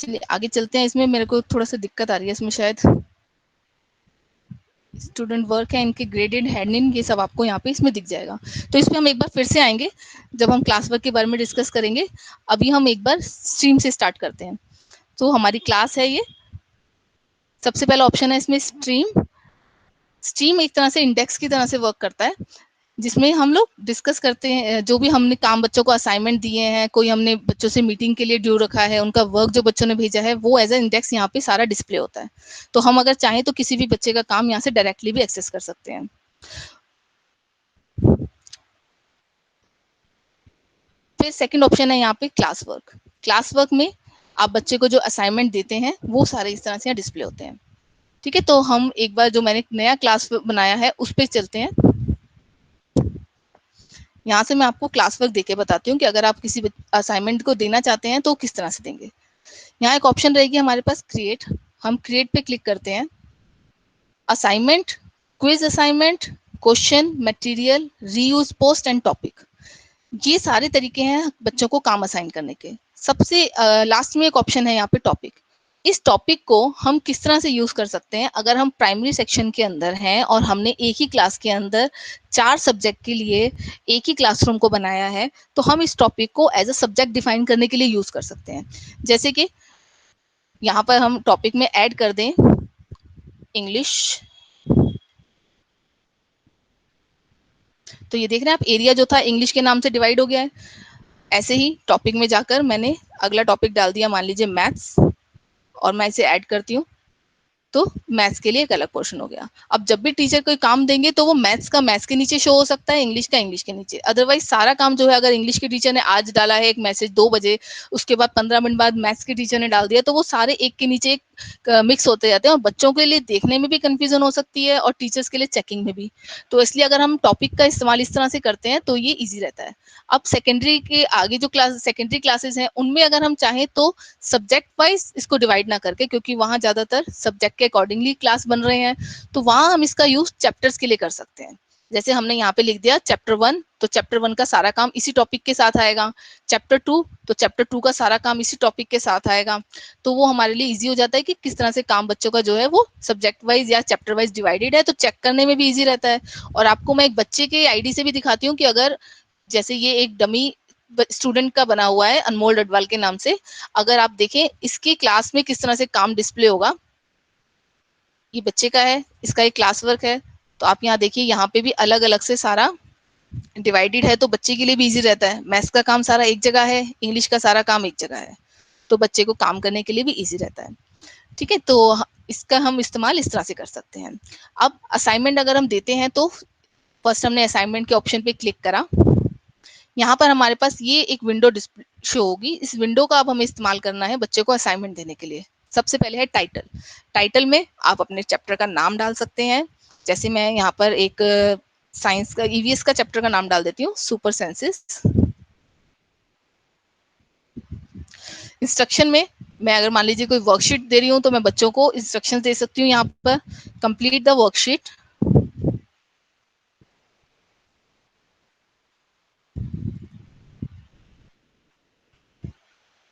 चलिए आगे चलते हैं। इसमें मेरे को थोड़ा सा दिक्कत आ रही है, इसमें शायद स्टूडेंट वर्क है, इनके ग्रेडेड हैंडलिंग ये सब आपको यहाँ पे इसमें दिख जाएगा। तो इस पे हम एक बार फिर से आएंगे जब हम क्लास वर्क के बारे में डिस्कस करेंगे। अभी हम एक बार स्ट्रीम से स्टार्ट करते हैं। तो हमारी क्लास है ये, सबसे पहला ऑप्शन है इसमें स्ट्रीम। स्ट्रीम एक तरह से इंडेक्स की तरह से वर्क करता है, जिसमें हम लोग डिस्कस करते हैं जो भी हमने काम बच्चों को असाइनमेंट दिए हैं, कोई हमने बच्चों से मीटिंग के लिए ड्यू रखा है, उनका वर्क जो बच्चों ने भेजा है वो एज ए इंडेक्स यहाँ पे सारा डिस्प्ले होता है। तो हम अगर चाहें तो किसी भी बच्चे का काम यहाँ से डायरेक्टली भी एक्सेस कर सकते हैं। फिर सेकंड ऑप्शन है यहाँ पे क्लास वर्क। क्लास वर्क में आप बच्चे को जो असाइनमेंट देते हैं वो सारे इस तरह से यहाँ डिस्प्ले होते हैं। ठीक है, तो हम एक बार जो मैंने नया क्लास बनाया है उस पर चलते हैं। यहाँ से मैं आपको क्लास वर्क देके बताती हूँ कि अगर आप किसी असाइनमेंट को देना चाहते हैं तो किस तरह से देंगे। यहाँ एक ऑप्शन रहेगी हमारे पास क्रिएट, हम क्रिएट पे क्लिक करते हैं। Assignment, quiz assignment, question, material, reuse, post and topic, ये सारे तरीके हैं बच्चों को काम असाइन करने के। सबसे लास्ट में एक ऑप्शन है यहाँ पे टॉपिक। इस टॉपिक को हम किस तरह से यूज कर सकते हैं, अगर हम प्राइमरी सेक्शन के अंदर हैं और हमने एक ही क्लास के अंदर 4 सब्जेक्ट के लिए एक ही क्लासरूम को बनाया है तो हम इस टॉपिक को एज अ सब्जेक्ट डिफाइन करने के लिए यूज कर सकते हैं। जैसे कि यहाँ पर हम टॉपिक में ऐड कर दें इंग्लिश। तो ये देख रहे हैं आप, एरिया जो था इंग्लिश के नाम से डिवाइड हो गया है। ऐसे ही टॉपिक में जाकर मैंने अगला टॉपिक डाल दिया, मान लीजिए मैथ्स, और मैं इसे ऐड करती हूँ। तो मैथ्स के लिए एक अलग पोर्शन हो गया। अब जब भी टीचर कोई काम देंगे तो वो मैथ्स का मैथ्स के नीचे शो हो सकता है, इंग्लिश का इंग्लिश के नीचे। अदरवाइज सारा काम जो है, अगर इंग्लिश के टीचर ने आज डाला है एक मैसेज 2 बजे, उसके बाद 15 मिनट बाद मैथ्स के टीचर ने डाल दिया, तो वो सारे एक के नीचे एक मिक्स होते जाते हैं और बच्चों के लिए देखने में भी कंफ्यूजन हो सकती है और टीचर्स के लिए चेकिंग में भी। तो इसलिए अगर हम टॉपिक का इस्तेमाल इस तरह से करते हैं तो ये ईजी रहता है। अब सेकेंडरी के आगे जो सेकेंडरी क्लासेस हैं, उनमें अगर हम चाहें तो सब्जेक्ट वाइज इसको डिवाइड ना करके, क्योंकि वहां ज्यादातर सब्जेक्ट के अकॉर्डिंगली क्लास बन रहे हैं, तो वहां हम इसका यूज चैप्टर्स के लिए कर सकते हैं। जैसे हमने यहाँ पे लिख दिया चैप्टर 1, तो चैप्टर 1 का सारा काम इसी टॉपिक के साथ आएगा। चैप्टर 2, तो चैप्टर 2 का सारा काम इसी टॉपिक के साथ आएगा। तो वो हमारे लिए इजी हो जाता है कि किस तरह से काम बच्चों का जो है वो सब्जेक्ट वाइज या चैप्टर वाइज डिवाइडेड है, तो चेक करने में भी इजी रहता है। और आपको मैं एक बच्चे के आईडी से भी दिखाती हूँ कि अगर जैसे ये एक डमी स्टूडेंट का बना हुआ है अनमोल डडवाल के नाम से, अगर आप देखें इसकी क्लास में किस तरह से काम डिस्प्ले होगा, ये बच्चे का है, इसका एक क्लास वर्क है, तो आप यहाँ देखिए यहाँ पे भी अलग अलग से सारा डिवाइडेड है, तो बच्चे के लिए भी इजी रहता है। मैथ्स का काम सारा एक जगह है, इंग्लिश का सारा काम एक जगह है, तो बच्चे को काम करने के लिए भी इजी रहता है। ठीक है, तो इसका हम इस्तेमाल इस तरह से कर सकते हैं। अब असाइनमेंट अगर हम देते हैं तो फर्स्ट हमने असाइनमेंट के ऑप्शन पे क्लिक करा, यहाँ पर हमारे पास ये एक विंडो शो होगी। इस विंडो का अब हमें इस्तेमाल करना है बच्चे को असाइनमेंट देने के लिए। सबसे पहले है टाइटल। टाइटल में आप अपने चैप्टर का नाम डाल सकते हैं। जैसे मैं यहाँ पर एक साइंस का ईवीएस का चैप्टर का नाम डाल देती हूँ, सुपर सेंसेस। इंस्ट्रक्शन में मैं अगर मान लीजिए कोई वर्कशीट दे रही हूँ तो मैं बच्चों को इंस्ट्रक्शन दे सकती हूँ यहाँ पर, कंप्लीट द वर्कशीट।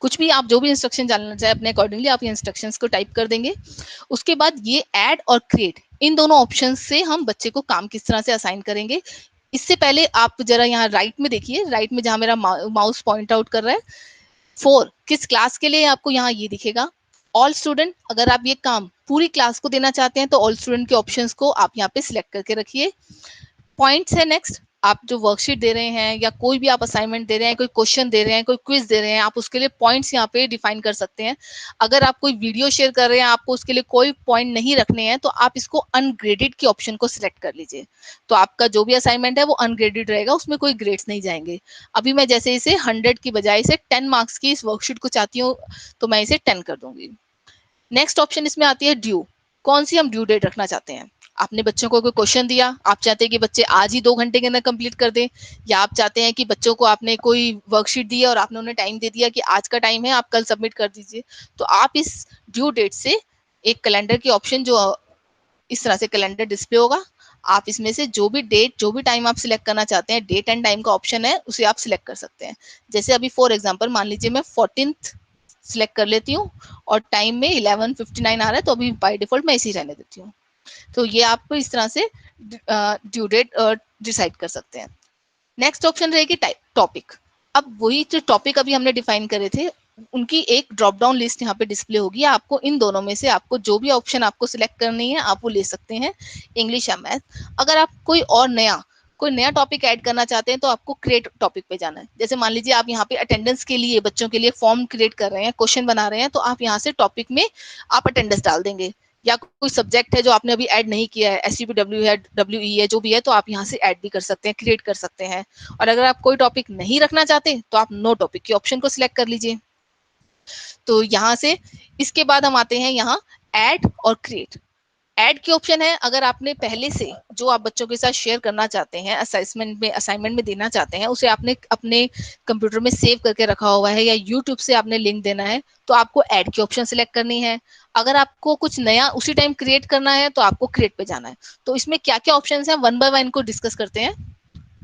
कुछ भी आप जो भी इंस्ट्रक्शन जानना चाहे अपने अकॉर्डिंगली आप ये इंस्ट्रक्शंस को टाइप कर देंगे। उसके बाद ये ऐड और क्रिएट, इन दोनों ऑप्शन से हम बच्चे को काम किस तरह से असाइन करेंगे। इससे पहले आप जरा यहाँ राइट में देखिए, राइट में जहां मेरा माउस पॉइंट आउट कर रहा है, 4 किस क्लास के लिए, आपको यहाँ ये दिखेगा ऑल स्टूडेंट। अगर आप ये काम पूरी क्लास को देना चाहते हैं तो ऑल स्टूडेंट के ऑप्शंस को आप यहाँ पे सिलेक्ट करके रखिए। पॉइंट्स है नेक्स्ट, आप जो वर्कशीट दे रहे हैं या कोई भी आप असाइनमेंट दे रहे हैं, कोई क्वेश्चन दे रहे हैं, कोई क्विज दे रहे हैं, आप उसके लिए पॉइंट्स यहाँ पे डिफाइन कर सकते हैं। अगर आप कोई वीडियो शेयर कर रहे हैं, आपको उसके लिए कोई पॉइंट नहीं रखने हैं, तो आप इसको अनग्रेडेड के ऑप्शन को सिलेक्ट कर लीजिए। तो आपका जो भी असाइनमेंट है वो अनग्रेडेड रहेगा, उसमें कोई ग्रेड्स नहीं जाएंगे। अभी मैं जैसे इसे 100 की बजाय इसे 10 मार्क्स की इस वर्कशीट को चाहती हूँ, तो मैं इसे 10 कर दूंगी। नेक्स्ट ऑप्शन इसमें आती है ड्यू, कौन सी हम ड्यू डेट रखना चाहते हैं। आपने बच्चों को कोई क्वेश्चन दिया, आप चाहते हैं कि बच्चे आज ही 2 घंटे के अंदर कंप्लीट कर दें, या आप चाहते हैं कि बच्चों को आपने कोई वर्कशीट दी है और आपने उन्हें टाइम दे दिया कि आज का टाइम है, आप कल सबमिट कर दीजिए। तो आप इस ड्यू डेट से एक कैलेंडर की ऑप्शन, जो इस तरह से कैलेंडर डिस्प्ले होगा, आप इसमें से जो भी डेट जो भी टाइम आप सिलेक्ट करना चाहते हैं, डेट एंड टाइम का ऑप्शन है, उसे आप सिलेक्ट कर सकते हैं। जैसे अभी फॉर एग्जाम्पल मान लीजिए मैं 14th सिलेक्ट कर लेती हूँ और टाइम में 11:59 आ रहा है, तो अभी बाय डिफॉल्ट मैं इसी रहने देती हूँ। तो ये आप इस तरह से ड्यू डेट डिसाइड कर सकते हैं। नेक्स्ट ऑप्शन रहेगी टॉपिक। अब वही जो टॉपिक अभी हमने डिफाइन करे थे, उनकी एक ड्रॉप डाउन लिस्ट यहाँ पे डिस्प्ले होगी। आपको इन दोनों में से आपको जो भी ऑप्शन आपको सिलेक्ट करनी है आप वो ले सकते हैं, इंग्लिश या मैथ। अगर आप कोई नया टॉपिक ऐड करना चाहते हैं तो आपको क्रिएट टॉपिक पे जाना है। जैसे मान लीजिए आप यहाँ पे अटेंडेंस के लिए बच्चों के लिए फॉर्म क्रिएट कर रहे हैं, क्वेश्चन बना रहे हैं, तो आप यहाँ से टॉपिक में आप अटेंडेंस डाल देंगे। या कोई सब्जेक्ट है जो आपने अभी ऐड नहीं किया है, SCPW है, WE है, जो भी है, तो आप यहाँ से ऐड भी कर सकते हैं, क्रिएट कर सकते हैं। और अगर आप कोई टॉपिक नहीं रखना चाहते तो आप नो टॉपिक के ऑप्शन को सिलेक्ट कर लीजिए। तो यहाँ से इसके बाद हम आते हैं यहाँ ऐड और क्रिएट। ऐड की ऑप्शन है, अगर आपने पहले से जो आप बच्चों के साथ शेयर करना चाहते हैं, असाइनमेंट में देना चाहते हैं, उसे आपने अपने कंप्यूटर में सेव करके रखा हुआ है या यूट्यूब से आपने लिंक देना है, तो आपको ऐड की ऑप्शन सिलेक्ट करनी है। अगर आपको कुछ नया उसी टाइम क्रिएट करना है तो आपको क्रिएट पे जाना है। तो इसमें क्या क्या ऑप्शन है, वन बाय वन को डिस्कस करते हैं।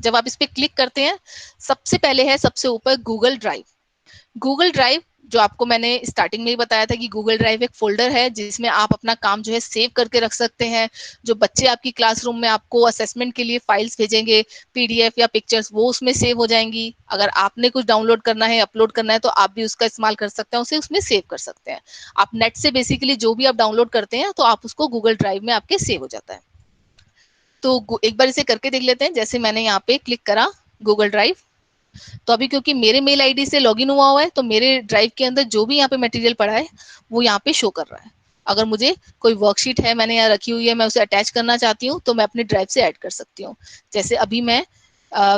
जब आप इस पर क्लिक करते हैं, सबसे पहले है सबसे ऊपर गूगल ड्राइव। गूगल ड्राइव, जो आपको मैंने स्टार्टिंग में ही बताया था कि गूगल ड्राइव एक फोल्डर है जिसमें आप अपना काम जो है सेव करके रख सकते हैं। जो बच्चे आपकी क्लासरूम में आपको असेसमेंट के लिए फाइल्स भेजेंगे, PDF या पिक्चर्स, वो उसमें सेव हो जाएंगी। अगर आपने कुछ डाउनलोड करना है, अपलोड करना है, तो आप भी उसका इस्तेमाल कर सकते हैं, उसे उसमें सेव कर सकते हैं। आप नेट से बेसिकली जो भी आप डाउनलोड करते हैं तो आप उसको गूगल ड्राइव में आपके सेव हो जाता है। तो एक बार इसे करके देख लेते हैं। जैसे मैंने यहाँ पे क्लिक करा गूगल ड्राइव, तो अभी क्योंकि मेरे मेल आईडी से लॉगिन हुआ है तो मेरे ड्राइव के अंदर जो भी यहाँ पे मटेरियल पड़ा है वो यहाँ पे शो कर रहा है। अगर मुझे कोई वर्कशीट है मैंने यहाँ रखी हुई है, मैं उसे अटैच करना चाहती हूँ तो मैं अपने ड्राइव से ऐड कर सकती हूँ। जैसे अभी मैं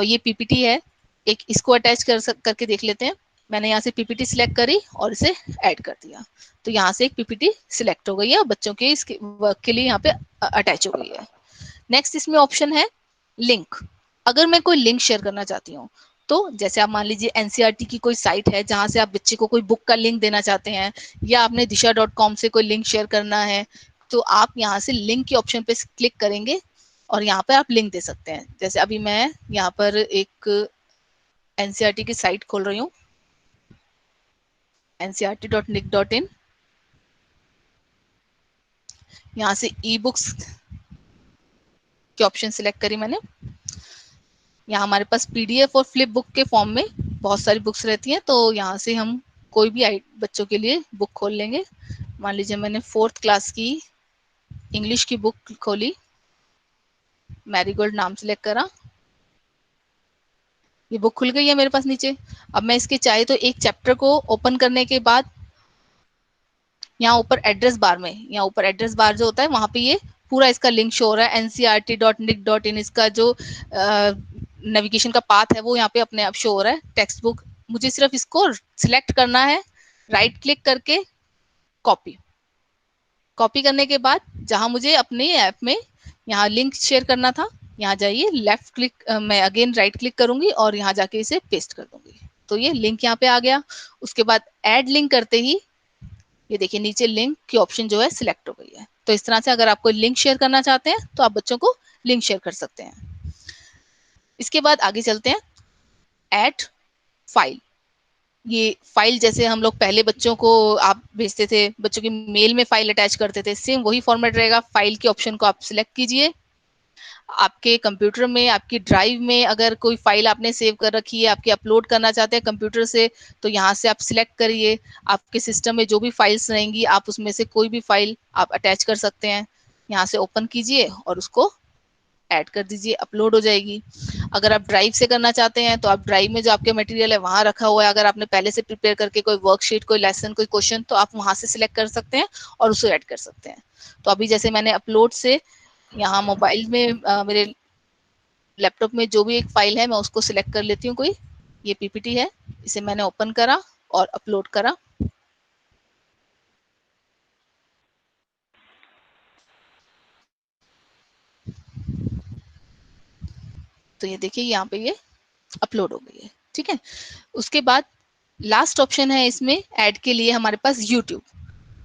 ये पीपीटी है, एक इसको अटैच करके देख लेते हैं। मैंने यहाँ से पीपीटी सिलेक्ट करी और इसे ऐड कर दिया, तो यहाँ से एक पीपीटी सिलेक्ट हो गई है और बच्चों के इसके वर्क के लिए यहाँ पे अटैच हो गई है। नेक्स्ट इसमें ऑप्शन है लिंक। अगर मैं कोई लिंक शेयर करना चाहती हूँ, तो जैसे आप मान लीजिए एनसीईआरटी की कोई साइट है जहां से आप बच्चे को कोई बुक का लिंक देना चाहते हैं, या आपने दिशा.com से कोई लिंक शेयर करना है, तो आप यहाँ से लिंक के ऑप्शन पे क्लिक करेंगे और यहाँ पे आप लिंक दे सकते हैं। जैसे अभी मैं यहाँ पर एक एनसीईआरटी की साइट खोल रही हूँ, ncrt.nic.in। यहाँ से ई बुक्स के ऑप्शन सिलेक्ट करी मैंने। यहाँ हमारे पास पीडीएफ और फ्लिप बुक के फॉर्म में बहुत सारी बुक्स रहती हैं, तो यहाँ से हम कोई भी बच्चों के लिए बुक खोल लेंगे। मान लीजिए मैंने 4th क्लास की इंग्लिश की बुक खोली, मैरीगोल्ड नाम सिलेक्ट करा, ये बुक खुल गई है मेरे पास नीचे। अब मैं इसके चाहे तो एक चैप्टर को ओपन करने के बाद यहाँ ऊपर एड्रेस बार में, यहाँ ऊपर एड्रेस बार जो होता है वहां पे ये पूरा इसका लिंक शो हो रहा है। ncrt.nic.in इसका जो नेविगेशन का पाथ है वो यहाँ पे अपने आप शो हो रहा है। टेक्स्ट बुक, मुझे सिर्फ इसको सिलेक्ट करना है, राइट क्लिक करके कॉपी। कॉपी करने के बाद जहां मुझे अपने ऐप में यहाँ लिंक शेयर करना था, यहाँ जाइए लेफ्ट क्लिक, मैं अगेन राइट क्लिक करूंगी और यहाँ जाके इसे पेस्ट कर दूंगी, तो ये लिंक यहाँ पे आ गया। उसके बाद ऐड लिंक करते ही ये देखिए नीचे लिंक की ऑप्शन जो है सिलेक्ट हो गई है। तो इस तरह से अगर आप कोई लिंक शेयर करना चाहते हैं तो आप बच्चों को लिंक शेयर कर सकते हैं। इसके बाद आगे चलते हैं, ऐड फाइल। ये फाइल जैसे हम लोग पहले बच्चों को आप भेजते थे, बच्चों की मेल में फाइल अटैच करते थे, सेम वही फॉर्मेट रहेगा। फाइल के ऑप्शन को आप सिलेक्ट कीजिए। आपके कंप्यूटर में, आपकी ड्राइव में अगर कोई फाइल आपने सेव कर रखी है, आपके अपलोड करना चाहते हैं कंप्यूटर से, तो यहाँ से आप सिलेक्ट करिए। आपके सिस्टम में जो भी फाइल्स रहेंगी आप उसमें से कोई भी फाइल आप अटैच कर सकते हैं। यहाँ से ओपन कीजिए और उसको ऐड कर दीजिए, अपलोड हो जाएगी। अगर आप ड्राइव से करना चाहते हैं तो आप ड्राइव में जो आपके मटेरियल है वहां रखा हुआ है, अगर आपने पहले से प्रिपेयर करके कोई वर्कशीट, कोई लेसन, कोई क्वेश्चन, तो आप वहां से सिलेक्ट कर सकते हैं और उसे ऐड कर सकते हैं। तो अभी जैसे मैंने अपलोड से यहाँ मोबाइल में मेरे लैपटॉप में जो भी एक फाइल है मैं उसको सिलेक्ट कर लेती हूँ कोई। ये पीपीटी है, इसे मैंने ओपन करा और अपलोड करा। तो ये देखिए यहाँ पे ये अपलोड हो गई है, ठीक है। उसके बाद लास्ट ऑप्शन है इसमें ऐड के लिए हमारे पास यूट्यूब।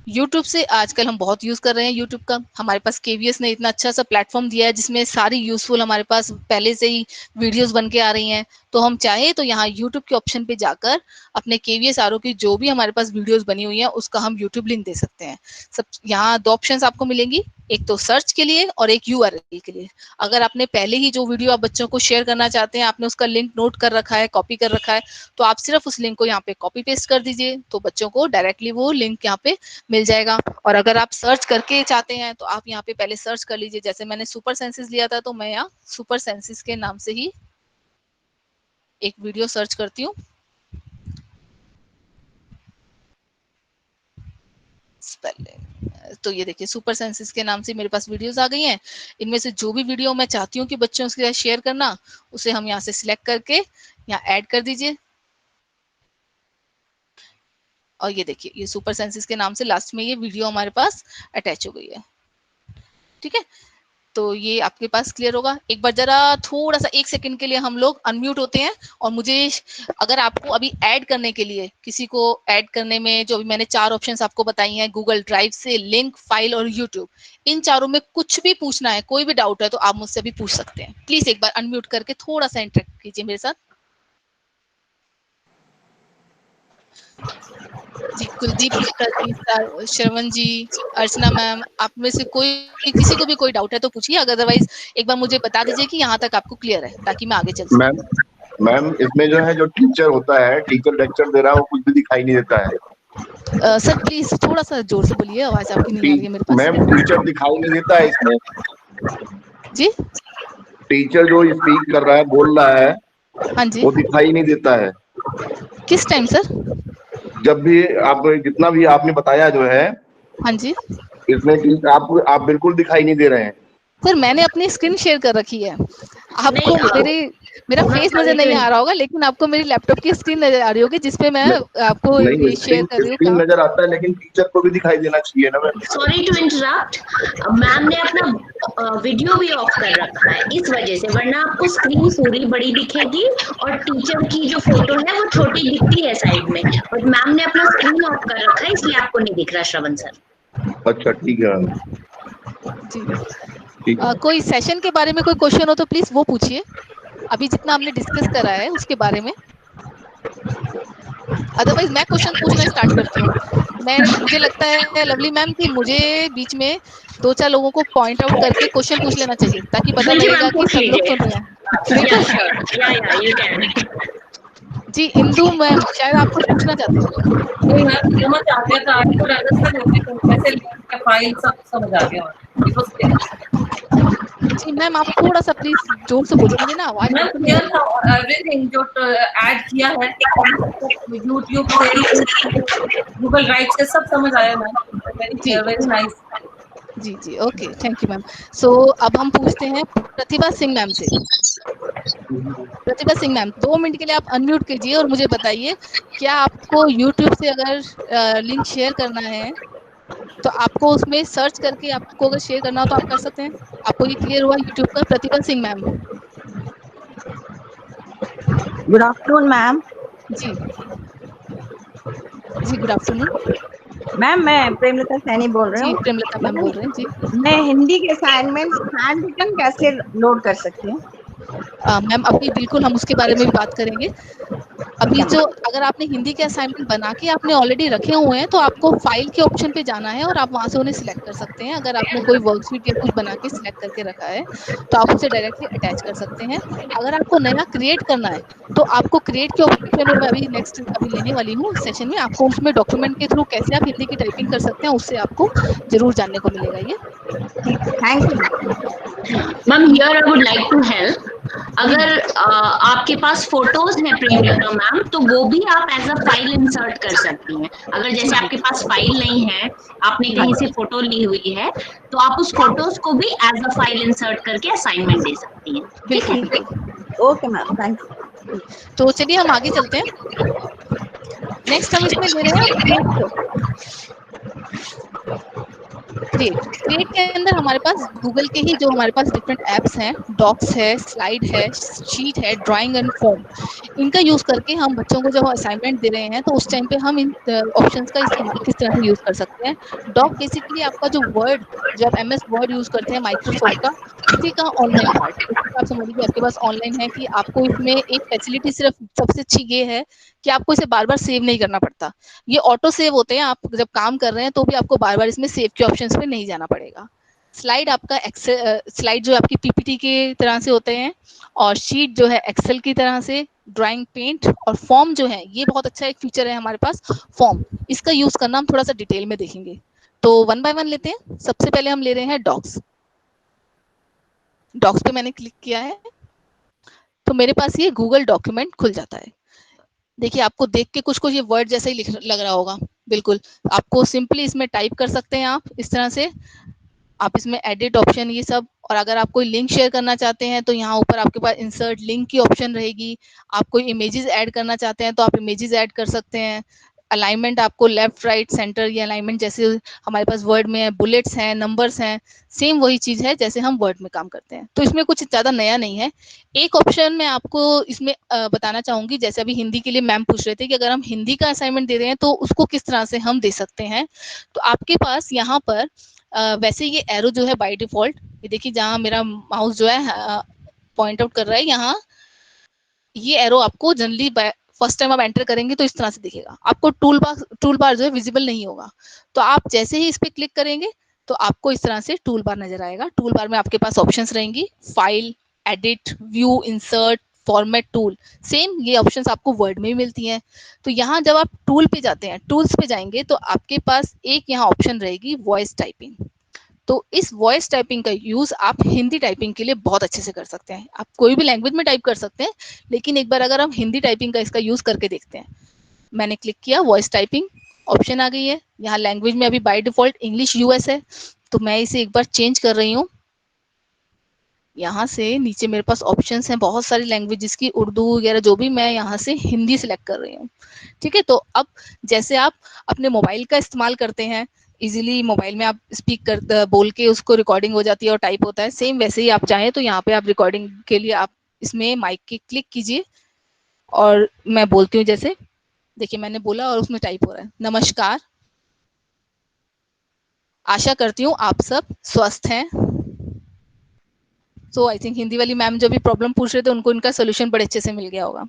यूट्यूब से आजकल हम बहुत यूज कर रहे हैं यूट्यूब का। हमारे पास केवीएस ने इतना अच्छा सा प्लेटफॉर्म दिया है जिसमें सारी यूजफुल हमारे पास पहले से ही वीडियोस बन के आ रही हैं। तो हम चाहे तो यहाँ यूट्यूब के ऑप्शन पे जाकर अपने केवीएस आरओ की जो भी हमारे पास वीडियोस बनी हुई है उसका हम यूट्यूब लिंक दे सकते हैं। सब यहाँ 2 ऑप्शन आपको मिलेंगी, एक तो सर्च के लिए और एक यूआरएल के लिए। अगर आपने पहले ही जो वीडियो आप बच्चों को शेयर करना चाहते हैं आपने उसका लिंक नोट कर रखा है, कॉपी कर रखा है, तो आप सिर्फ उस लिंक को यहाँ पे कॉपी पेस्ट कर दीजिए, तो बच्चों को डायरेक्टली वो लिंक यहाँ पे मिल जाएगा। और अगर आप सर्च करके चाहते हैं तो आप यहाँ पे पहले सर्च कर लीजिए। जैसे मैंने सुपर सेंसिस लिया था तो मैं यहाँ सुपर सेंसिस के नाम से ही एक वीडियो सर्च करती हूँ। तो ये देखिए सुपर सेंसिस के नाम से मेरे पास वीडियोस आ गई हैं। इनमें से जो भी वीडियो मैं चाहती हूँ कि बच्चों के साथ शेयर करना, उसे हम यहाँ से सिलेक्ट करके यहाँ ऐड कर दीजिए। और ये देखिए ये सुपर सेंसिस के नाम से लास्ट में ये वीडियो हमारे पास अटैच हो गई है, ठीक है। तो ये आपके पास क्लियर होगा। एक बार जरा थोड़ा सा 1 सेकंड के लिए हम लोग अनम्यूट होते हैं और मुझे अगर आपको अभी ऐड करने के लिए किसी को ऐड करने में जो भी मैंने 4 ऑप्शंस आपको बताई हैं, गूगल ड्राइव से, लिंक, फाइल और यूट्यूब, इन चारों में कुछ भी पूछना है, कोई भी डाउट है तो आप मुझसे भी पूछ सकते हैं। प्लीज एक बार अनम्यूट करके थोड़ा सा इंटरेक्ट कीजिए मेरे साथ। जी, कुलदीप गुप्ता जी, श्रवण जी, अर्चना मैम, आप में से कोई किसी को भी कोई डाउट है तो पूछिए, अदरवाइज एक बार मुझे बता दीजिए कि यहाँ तक आपको क्लियर है ताकि मैं आगे चल सकूं। मैम इसमें जो है जो टीचर होता है, टीचर लेक्चर दे रहा है वो कुछ भी दिखाई नहीं देता है। सर प्लीज थोड़ा सा जोर से बोलिए, आवाज आपकी नहीं आ रही है मेरे पास। मैम टीचर दिखाई नहीं देता है इसमें। जी, टीचर जो स्पीक कर रहा है, बोल रहा है, हाँ जी, वो दिखाई नहीं देता है। किस टाइम सर? जब भी आप जितना भी आपने बताया जो है, हाँ जी, इसमें चीज आप बिल्कुल दिखाई नहीं दे रहे हैं। सर मैंने अपनी स्क्रीन शेयर कर रखी है, आपको मेरा फेस नजर नहीं आ रहा होगा, लेकिन आपको मेरी लैपटॉप की स्क्रीन नजर आ रही होगी जिसपे मैं आपको नहीं, शेयर कर रही हूँ स्क्रीन काम। नजर आता है, लेकिन टीचर को भी दिखाई देना चाहिए ना ma'am. Sorry to interrupt, ma'am ने अपना वीडियो भी ऑफ कर रखा है इस वजह से, वरना आपको स्क्रीन पूरी बड़ी दिखेगी और टीचर की जो फोटो है वो छोटी दिखती है साइड में, बट मैम ने अपना स्क्रीन ऑफ कर रखा है इसलिए आपको नहीं दिख रहा श्रवण सर। अच्छा ठीक है मैम। जी ठीक है। कोई सेशन के बारे में कोई क्वेश्चन हो तो प्लीज वो पूछिए, अभी जितना हमने डिस्कस करा है उसके बारे में। अदरवाइज मैं क्वेश्चन पूछना स्टार्ट करती हूँ। मुझे लगता है लवली मैम कि मुझे बीच में 2-4 लोगों को पॉइंट आउट करके क्वेश्चन पूछ लेना चाहिए ताकि पता लगेगा कि सब लोग सुन रहे हैं। Yeah sure, yeah you can. जी इंदू मैम शायद आप कुछ पूछना चाहते हैं। नहीं मैम, समझ आ गया था, आपको अंडरस्टैंड हो गया कैसे लिंक फाइल सब समझ आ गया। It was clear. जी मैम आप थोड़ा सा प्लीज जोर से बोलिए, मुझे ना आवाज मैम बिल्कुल नहीं आ क्लियर रही। था एवरीथिंग जो ऐड किया है, यूट्यूब से गूगल ड्राइव से सब समझ आया मैम। जी वेरी नाइस। जी जी okay thank you ma'am. So अब हम पूछते हैं प्रतिभा सिंह मैम से। प्रतिभा सिंह मैम 2 मिनट के लिए आप अनम्यूट कीजिए और मुझे बताइए क्या आपको यूट्यूब से अगर लिंक शेयर करना है तो आपको उसमें सर्च करके आपको अगर शेयर करना हो तो आप कर सकते हैं। आपको ये क्लियर हुआ यूट्यूब का? Pratibha Singh ma'am good afternoon ma'am. जी जी गुड आफ्टरनून। मैम मैं प्रेमलता सैनी बोल रही जी हूँ। प्रेमलता मैम बोल रहे हैं जी। मैं हिंदी के असाइनमेंट हैंड रिटन कैसे लोड कर सकती हूँ? मैम अभी बिल्कुल हम उसके बारे में भी बात करेंगे। अभी जो अगर आपने हिंदी के असाइनमेंट बना के आपने ऑलरेडी रखे हुए हैं तो आपको फाइल के ऑप्शन पे जाना है और आप वहां से उन्हें सिलेक्ट कर सकते हैं। अगर आपने कोई वर्कशीट या कुछ बना के सिलेक्ट करके रखा है तो आप उसे डायरेक्टली अटैच कर सकते हैं। अगर आपको नया क्रिएट करना है तो आपको क्रिएट के ऑप्शन में मैं अभी नेक्स्ट अभी लेने वाली हूँ सेशन में, आपको उसमें डॉक्यूमेंट के थ्रू कैसे आप हिंदी की टाइपिंग कर सकते हैं उससे आपको जरूर जानने को मिलेगा ये। Thank you. Ma'am here I would like to help, अगर आपके पास फोटोज हैं प्रेमलता मैम तो वो भी आप एज अ फाइल इंसर्ट कर सकती हैं। अगर जैसे आपके पास फाइल नहीं है, आपने कहीं से फोटो ली हुई है, तो आप उस फोटोज को भी एज अ फाइल इंसर्ट करके असाइनमेंट दे सकती हैं। ठीक है? बिल्कुल। Okay ma'am, thank you. तो चलिए हम आगे चलते हैं। नेक्स्ट हम इसमें ले रहे हैं क्रिएट के अंदर हमारे पास गूगल के ही जो हमारे पास डिफरेंट एप्स हैं, डॉक्स है, स्लाइड है, शीट है, ड्राइंग एंड फॉर्म, इनका यूज करके हम बच्चों को जब असाइनमेंट दे रहे हैं तो उस टाइम पे हम इन ऑप्शंस का इस्तेमाल किस तरह से यूज कर सकते हैं। डॉक बेसिकली आपका जो वर्ड, जब एमएस वर्ड यूज करते हैं माइक्रोसॉफ्ट का, उसी का ऑनलाइन पार्ट। आप समझ लीजिए आपके पास ऑनलाइन है कि आपको इसमें एक फैसिलिटी सिर्फ सबसे अच्छी ये है कि आपको इसे बार बार सेव नहीं करना पड़ता। ये ऑटो सेव होते हैं, आप जब काम कर रहे हैं तो भी आपको बार बार इसमें सेव के ऑप्शंस पे नहीं जाना पड़ेगा। स्लाइड आपका एक्सेल स्लाइड जो आपकी पीपीटी के तरह से होते हैं, और शीट जो है एक्सेल की तरह से, ड्राइंग पेंट, और फॉर्म जो है ये बहुत अच्छा एक फीचर है हमारे पास फॉर्म, इसका यूज करना हम थोड़ा सा डिटेल में देखेंगे। तो 1 बाय 1 लेते हैं। सबसे पहले हम ले रहे हैं डॉक्स। डॉक्स पे मैंने क्लिक किया है तो मेरे पास ये गूगल डॉक्यूमेंट खुल जाता है। देखिए आपको देख के कुछ कुछ ये वर्ड जैसा ही लग रहा होगा, बिल्कुल आपको सिंपली इसमें टाइप कर सकते हैं आप इस तरह से। आप इसमें एडिट ऑप्शन ये सब, और अगर आप कोई लिंक शेयर करना चाहते हैं तो यहाँ ऊपर आपके पास इंसर्ट लिंक की ऑप्शन रहेगी। आप कोई इमेजेस ऐड करना चाहते हैं तो आप इमेजेस ऐड कर सकते हैं। अलाइनमेंट आपको लेफ्ट राइट सेंटर, ये अलाइनमेंट जैसे हमारे पास वर्ड में है, बुलेट्स हैं, नंबर्स हैं, सेम वही चीज है जैसे हम वर्ड में काम करते हैं, तो इसमें कुछ ज्यादा नया नहीं है। एक ऑप्शन मैं आपको इसमें बताना चाहूंगी, जैसे अभी हिंदी के लिए मैम पूछ रहे थे कि अगर हम हिंदी का असाइनमेंट दे रहे हैं तो उसको किस तरह से हम दे सकते हैं। तो आपके पास यहाँ पर वैसे ये एरो जो है बाय डिफॉल्ट, ये देखिए जहाँ मेरा माउस जो है पॉइंट आउट कर रहा है, यहाँ ये एरो आपको जनरली फर्स्ट टाइम आप एंटर करेंगे तो इस तरह से दिखेगा, आपको टूल बार जो है विजिबल नहीं होगा। तो आप जैसे ही इस पे क्लिक करेंगे तो आपको इस तरह से टूल बार नजर आएगा। टूल बार में आपके पास ऑप्शंस रहेंगी, file, edit, view, insert, format tool, same ये ऑप्शंस आपको वर्ड में भी मिलती हैं। तो यहाँ जब आप टूल पे जाते हैं, टूल्स पे जाएंगे तो आपके पास एक यहाँ ऑप्शन रहेगी वॉइस टाइपिंग। तो इस वॉइस टाइपिंग का यूज आप हिंदी टाइपिंग के लिए बहुत अच्छे से कर सकते हैं। आप कोई भी लैंग्वेज में टाइप कर सकते हैं, लेकिन एक बार अगर हम हिंदी टाइपिंग का इसका यूज करके देखते हैं। मैंने क्लिक किया वॉइस टाइपिंग ऑप्शन आ गई है। यहाँ लैंग्वेज में अभी बाय डिफॉल्ट इंग्लिश यूएस है, तो मैं इसे एक बार चेंज कर रही हूँ। यहाँ से नीचे मेरे पास ऑप्शंस हैं बहुत सारी लैंग्वेजेस की, उर्दू वगैरह जो भी, मैं यहाँ से हिंदी सिलेक्ट कर रही हूँ। ठीक है, तो अब जैसे आप अपने मोबाइल का इस्तेमाल करते हैं, इजीली मोबाइल में आप स्पीक कर बोल के उसको रिकॉर्डिंग हो जाती है और टाइप होता है, सेम वैसे ही आप चाहें तो यहाँ पे आप रिकॉर्डिंग के लिए आप इसमें माइक की क्लिक कीजिए और मैं बोलती हूँ जैसे, देखिए मैंने बोला और उसमें टाइप हो रहा है। नमस्कार, आशा करती हूँ आप सब स्वस्थ हैं। सो आई थिंक हिंदी वाली मैम जो भी प्रॉब्लम पूछ रहे थे उनको इनका सोल्यूशन बड़े अच्छे से मिल गया होगा।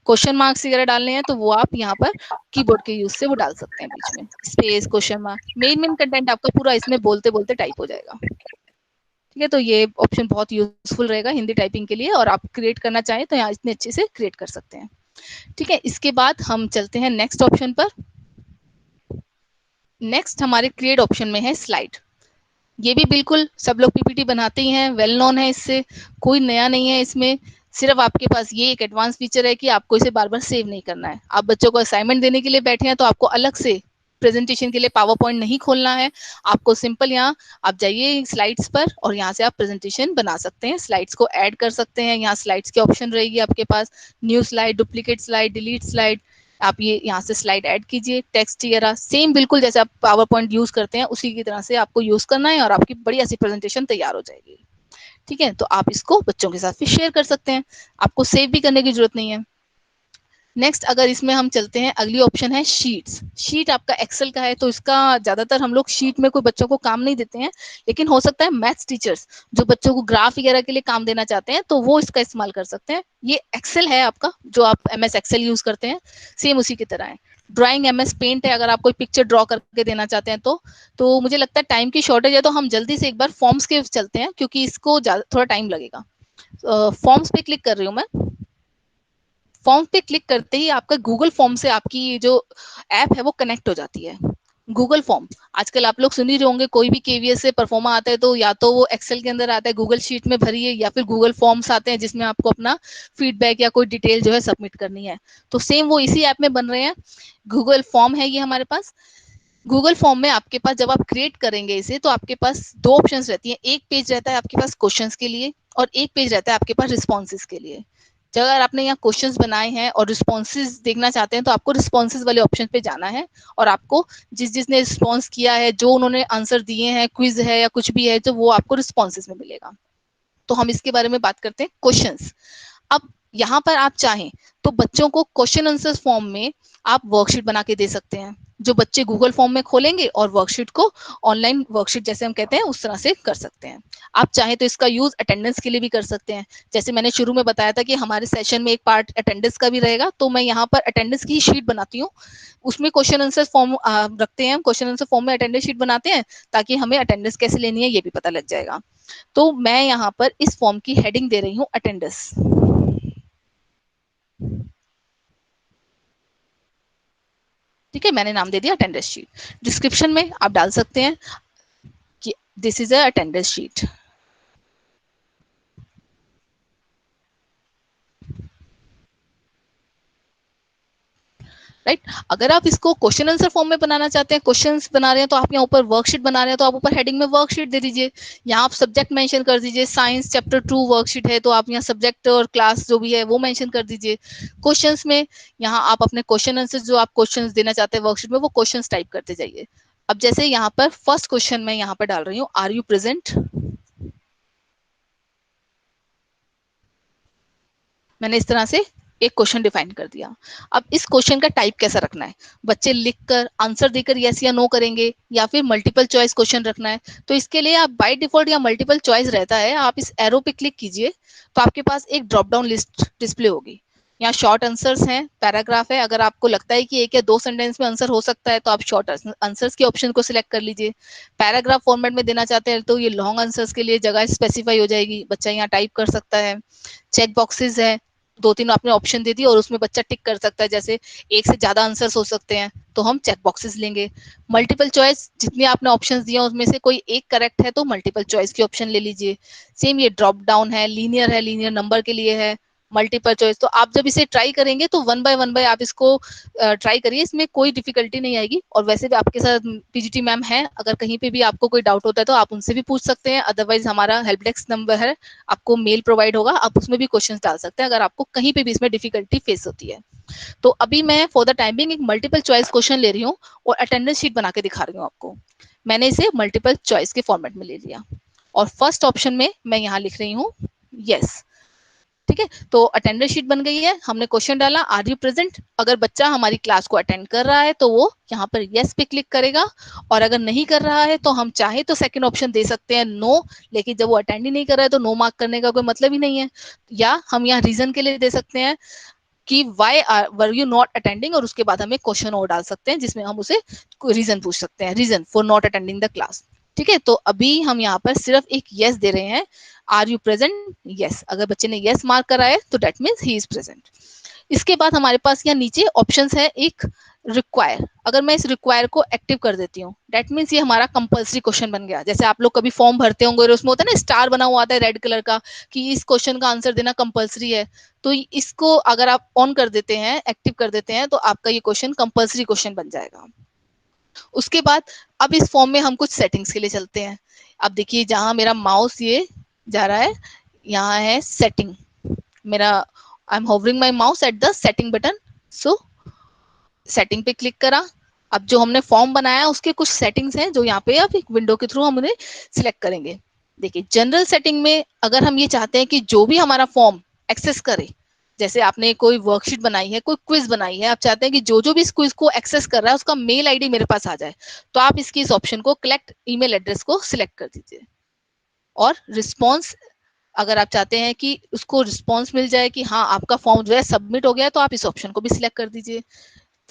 क्वेश्चन मार्क्स वगैरह डालने हैं तो वो आप यहाँ पर कीबोर्ड के यूज से वो डाल सकते हैं, बीच में space, question mark, main content आपका पूरा इसमें बोलते बोलते टाइप हो जाएगा। ठीक है, तो ये ऑप्शन बहुत यूजफुल रहेगा हिंदी टाइपिंग के लिए, और आप क्रिएट करना चाहें तो यहाँ इतने अच्छे से क्रिएट कर सकते हैं। ठीक है, इसके बाद हम चलते हैं नेक्स्ट ऑप्शन पर। नेक्स्ट हमारे क्रिएट ऑप्शन में है स्लाइड। ये भी बिल्कुल सब लोग पीपीटी बनाते ही हैं, वेल नोन है, इससे कोई नया नहीं है। इसमें सिर्फ आपके पास ये एक एडवांस फीचर है कि आपको इसे बार बार सेव नहीं करना है। आप बच्चों को असाइनमेंट देने के लिए बैठे हैं तो आपको अलग से प्रेजेंटेशन के लिए पावर पॉइंट नहीं खोलना है। आपको सिंपल यहाँ आप जाइए स्लाइड्स पर और यहाँ से आप प्रेजेंटेशन बना सकते हैं, स्लाइड्स को ऐड कर सकते हैं। यहाँ स्लाइड्स की ऑप्शन रहेगी आपके पास, new slide, duplicate slide, delete slide. आप ये यहाँ से स्लाइड ऐड कीजिए, टेक्स्ट वगैरह सेम बिल्कुल जैसे आप पावर पॉइंट यूज करते हैं उसी की तरह से आपको यूज करना है और आपकी बढ़िया सी प्रेजेंटेशन तैयार हो जाएगी। ठीक है, तो आप इसको बच्चों के साथ फिर शेयर कर सकते हैं, आपको सेव भी करने की जरूरत नहीं है। नेक्स्ट अगर इसमें हम चलते हैं, अगली ऑप्शन है शीट्स। शीट आपका एक्सेल का है तो इसका ज्यादातर हम लोग शीट में कोई बच्चों को काम नहीं देते हैं, लेकिन हो सकता है मैथ्स टीचर्स जो बच्चों को ग्राफ वगैरह के लिए काम देना चाहते हैं तो वो इसका इस्तेमाल कर सकते हैं। ये एक्सेल है आपका, जो आप एमएस एक्सेल यूज करते हैं सेम उसी की तरह है। ड्राइंग एमएस पेंट है, अगर आप कोई पिक्चर ड्रॉ करके देना चाहते हैं तो मुझे लगता है टाइम की शॉर्टेज है तो हम जल्दी से एक बार फॉर्म्स के चलते हैं क्योंकि इसको थोड़ा टाइम लगेगा। फॉर्म्स पे क्लिक कर रही हूँ मैं। फॉर्म पे क्लिक करते ही आपका गूगल फॉर्म से आपकी जो ऐप है वो कनेक्ट हो जाती है। गूगल फॉर्म आजकल आप लोग सुन ही रहे होंगे, कोई भी केवीएस से परफॉर्मा आता है तो या तो वो एक्सेल के अंदर आता है, गूगल शीट में भरिए, या फिर गूगल फॉर्म्स आते हैं जिसमें आपको अपना फीडबैक या कोई डिटेल जो है सबमिट करनी है। तो सेम वो इसी ऐप में बन रहे हैं। गूगल फॉर्म है ये हमारे पास। गूगल फॉर्म में आपके पास जब आप क्रिएट करेंगे इसे तो आपके पास दो ऑप्शंस रहती हैं। एक पेज रहता है आपके पास क्वेश्चंस के लिए और एक पेज रहता है आपके पास रिस्पॉन्सेज के लिए। जब अगर आपने यहाँ क्वेश्चंस बनाए हैं और रिस्पॉन्सेज देखना चाहते हैं तो आपको रिस्पॉन्सेज वाले ऑप्शन पे जाना है और आपको जिसने रिस्पॉन्स किया है, जो उन्होंने आंसर दिए हैं, क्विज है या कुछ भी है, तो वो आपको रिस्पॉन्सेज में मिलेगा। तो हम इसके बारे में बात करते हैं क्वेश्चंस। अब यहाँ पर आप चाहें तो बच्चों को क्वेश्चन आंसर फॉर्म में आप वर्कशीट बना के दे सकते हैं, जो बच्चे गूगल फॉर्म में खोलेंगे और वर्कशीट को ऑनलाइन वर्कशीट जैसे हम कहते हैं उस तरह से कर सकते हैं। आप चाहें तो इसका यूज अटेंडेंस के लिए भी कर सकते हैं। जैसे मैंने शुरू में बताया था कि हमारे सेशन में एक पार्ट अटेंडेंस का भी रहेगा, तो मैं यहाँ पर अटेंडेंस की शीट बनाती हूँ, उसमें क्वेश्चन आंसर फॉर्म रखते हैं। क्वेश्चन आंसर फॉर्म में अटेंडेंस शीट बनाते हैं ताकि हमें अटेंडेंस कैसे लेनी है ये भी पता लग जाएगा। तो मैं यहाँ पर इस फॉर्म की हेडिंग दे रही हूँ अटेंडेंस। ठीक है, मैंने नाम दे दिया अटेंडेंस शीट। डिस्क्रिप्शन में आप डाल सकते हैं कि this is a attendance sheet. Right, अगर आप इसको क्वेश्चन आंसर फॉर्म में बनाना चाहते हैं, क्वेश्चंस बना रहे हैं तो आप यहाँ ऊपर वर्कशीट बना रहे हैं तो आप ऊपर हेडिंग में वर्कशीट दे दीजिए। यहाँ आप सब्जेक्ट मेंशन कर दीजिए, साइंस चैप्टर 2 वर्कशीट है तो आप यहाँ सब्जेक्ट और क्लास जो भी है वो मेंशन कर दीजिए। क्वेश्चंस में यहाँ आप अपने क्वेश्चन आंसर जो आप क्वेश्चंस देना चाहते हैं वर्कशीट में वो क्वेश्चंस टाइप करते जाइए। अब जैसे यहाँ पर फर्स्ट क्वेश्चन मैं यहाँ पर डाल रही हूँ, आर यू प्रेजेंट। मैंने इस तरह से एक क्वेश्चन डिफाइन कर दिया। अब इस क्वेश्चन का टाइप कैसा रखना है, बच्चे लिखकर आंसर देकर यस या नो करेंगे या फिर मल्टीपल चॉइस क्वेश्चन रखना है। तो इसके लिए आप बाय डिफॉल्ट या मल्टीपल चॉइस रहता है, आप इस एरो पे क्लिक कीजिए तो आपके पास एक ड्रॉप डाउन लिस्ट डिस्प्ले होगी। यहाँ शॉर्ट आंसर्स हैं, पैराग्राफ है। अगर आपको लगता है कि एक या दो सेंटेंस में आंसर हो सकता है तो आप शॉर्ट आंसर्स के ऑप्शन को सिलेक्ट कर लीजिए। पैराग्राफ फॉर्मेट में देना चाहते हैं तो ये लॉन्ग आंसर्स के लिए जगह स्पेसिफाई हो जाएगी, बच्चा यहाँ टाइप कर सकता है। चेक बॉक्सेस है, दो तीन आपने ऑप्शन दे दी और उसमें बच्चा टिक कर सकता है, जैसे एक से ज्यादा आंसर्स हो सकते हैं तो हम चेक बॉक्सेस लेंगे। मल्टीपल चॉइस, जितने आपने ऑप्शंस दिए उसमें से कोई एक करेक्ट है तो मल्टीपल चॉइस की ऑप्शन ले लीजिए। सेम ये ड्रॉप डाउन है, लीनियर नंबर के लिए है, मल्टीपल चॉइस। तो आप जब इसे ट्राई करेंगे तो वन बाय आप इसको ट्राई करिए, इसमें कोई डिफिकल्टी नहीं आएगी। और वैसे भी आपके साथ पीजीटी मैम है, अगर कहीं पे भी आपको कोई डाउट होता है तो आप उनसे भी पूछ सकते हैं, अदरवाइज हमारा हेल्प डेस्क नंबर है, आपको मेल प्रोवाइड होगा, आप उसमें भी क्वेश्चंस डाल सकते हैं अगर आपको कहीं पे भी इसमें डिफिकल्टी फेस होती है। तो अभी मैं फॉर द टाइमिंग एक मल्टीपल चॉइस क्वेश्चन ले रही हूँ और अटेंडेंस शीट बना के दिखा रही हूँ आपको। मैंने इसे मल्टीपल चॉइस के फॉर्मेट में ले लिया और फर्स्ट ऑप्शन में मैं यहाँ लिख रही हूँ यस। ठीक है, तो अटेंडेंस शीट बन गई है, हमने क्वेश्चन डाला आर यू प्रेजेंट। अगर बच्चा हमारी क्लास को अटेंड कर रहा है तो वो यहाँ पर यस पे क्लिक करेगा, और अगर नहीं कर रहा है तो हम चाहे तो सेकंड ऑप्शन दे सकते हैं नो, लेकिन जब वो अटेंड ही नहीं कर रहा है तो नो मार्क करने का कोई मतलब ही नहीं है। या हम यहाँ रीजन के लिए दे सकते हैं कि why were you not attending, और उसके बाद हमें क्वेश्चन और डाल सकते हैं जिसमें हम उसे रीजन पूछ सकते हैं, reason for not attending the class. ठीक है, तो अभी हम यहाँ पर सिर्फ एक यस दे रहे हैं, आर यू प्रेजेंट, यस। अगर बच्चे ने यस मार्क करा है तो that means he is present. इसके बाद हमारे पास यहाँ नीचे ऑप्शंस है एक रिक्वायर। अगर मैं इस रिक्वायर को एक्टिव कर देती हूँ दैट मीन्स ये हमारा कंपल्सरी क्वेश्चन बन गया। जैसे आप लोग कभी फॉर्म भरते होंगे और उसमें होता है ना स्टार बना हुआ आता है रेड कलर का कि इस क्वेश्चन का आंसर देना कंपल्सरी है, तो इसको अगर आप ऑन कर देते हैं, एक्टिव कर देते हैं, तो आपका ये क्वेश्चन कंपल्सरी क्वेश्चन बन जाएगा। उसके बाद अब इस फॉर्म में हम कुछ सेटिंग्स के लिए चलते हैं। अब देखिए जहां मेरा माउस ये जा रहा है, यहाँ है सेटिंग, मेरा आई am hovering my mouse at the setting button, so setting पे क्लिक करा। अब जो हमने फॉर्म बनाया है उसके कुछ सेटिंग्स हैं जो यहाँ पे अब एक विंडो के थ्रू हम उन्हें सिलेक्ट करेंगे। देखिए जनरल सेटिंग में अगर हम ये चाहते हैं कि जो भी हमारा फॉर्म एक्सेस करे, जैसे आपने कोई वर्कशीट बनाई है, कोई क्विज बनाई है, आप चाहते हैं कि जो जो भी इस क्विज को एक्सेस कर रहा है उसका मेल आईडी मेरे पास आ जाए, तो आप इसकी इस ऑप्शन को कलेक्ट ईमेल एड्रेस को सिलेक्ट कर दीजिए। और रिस्पॉन्स, अगर आप चाहते हैं कि उसको रिस्पॉन्स मिल जाए कि हाँ आपका फॉर्म जो है सबमिट हो गया है, तो आप इस ऑप्शन को भी सिलेक्ट कर दीजिए।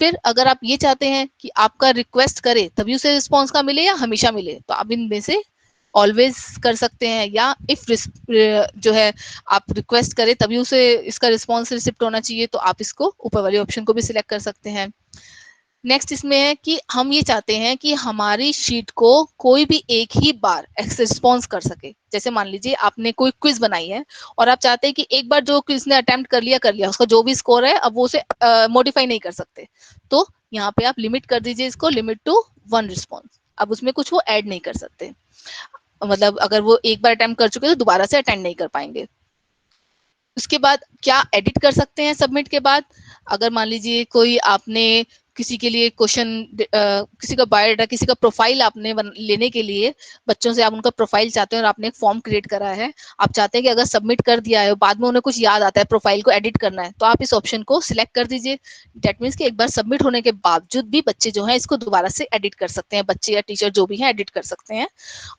फिर अगर आप ये चाहते हैं कि आपका रिक्वेस्ट करे तभी उसे रिस्पॉन्स का मिले या हमेशा मिले, तो आप इनमें से ऑलवेज कर सकते हैं, या इफ जो है आप रिक्वेस्ट करें तभी उसे इसका रिस्पॉन्स रिसिप्ट होना चाहिए, तो आप इसको ऊपर वाले ऑप्शन को भी सिलेक्ट कर सकते हैं। नेक्स्ट इसमें है कि हम ये चाहते हैं कि हमारी शीट को कोई भी एक ही बार रिस्पॉन्स कर सके। जैसे मान लीजिए आपने कोई क्विज बनाई है और आप चाहते हैं कि एक बार जो क्विज ने अटेम्प्ट कर लिया, उसका जो भी स्कोर है अब वो उसे मॉडिफाई नहीं कर सकते, तो यहाँ पे आप लिमिट कर दीजिए इसको, लिमिट टू 1 रिस्पॉन्स। अब उसमें कुछ वो ऐड नहीं कर सकते, मतलब अगर वो एक बार अटेम्प्ट कर चुके तो दोबारा से अटेंड नहीं कर पाएंगे। उसके बाद क्या एडिट कर सकते हैं सबमिट के बाद, अगर मान लीजिए कोई आपने किसी के लिए क्वेश्चन, किसी का बायोडाटा, किसी का प्रोफाइल आपने लेने के लिए बच्चों से आप उनका प्रोफाइल चाहते हैं और आपने एक फॉर्म क्रिएट करा है, आप चाहते हैं कि अगर सबमिट कर दिया है बाद में उन्हें कुछ याद आता है प्रोफाइल को एडिट करना है, तो आप इस ऑप्शन को सिलेक्ट कर दीजिए। दैट मीन्स कि एक बार सबमिट होने के बावजूद भी बच्चे जो है इसको दोबारा से एडिट कर सकते हैं, बच्चे या टीचर जो भी है एडिट कर सकते हैं।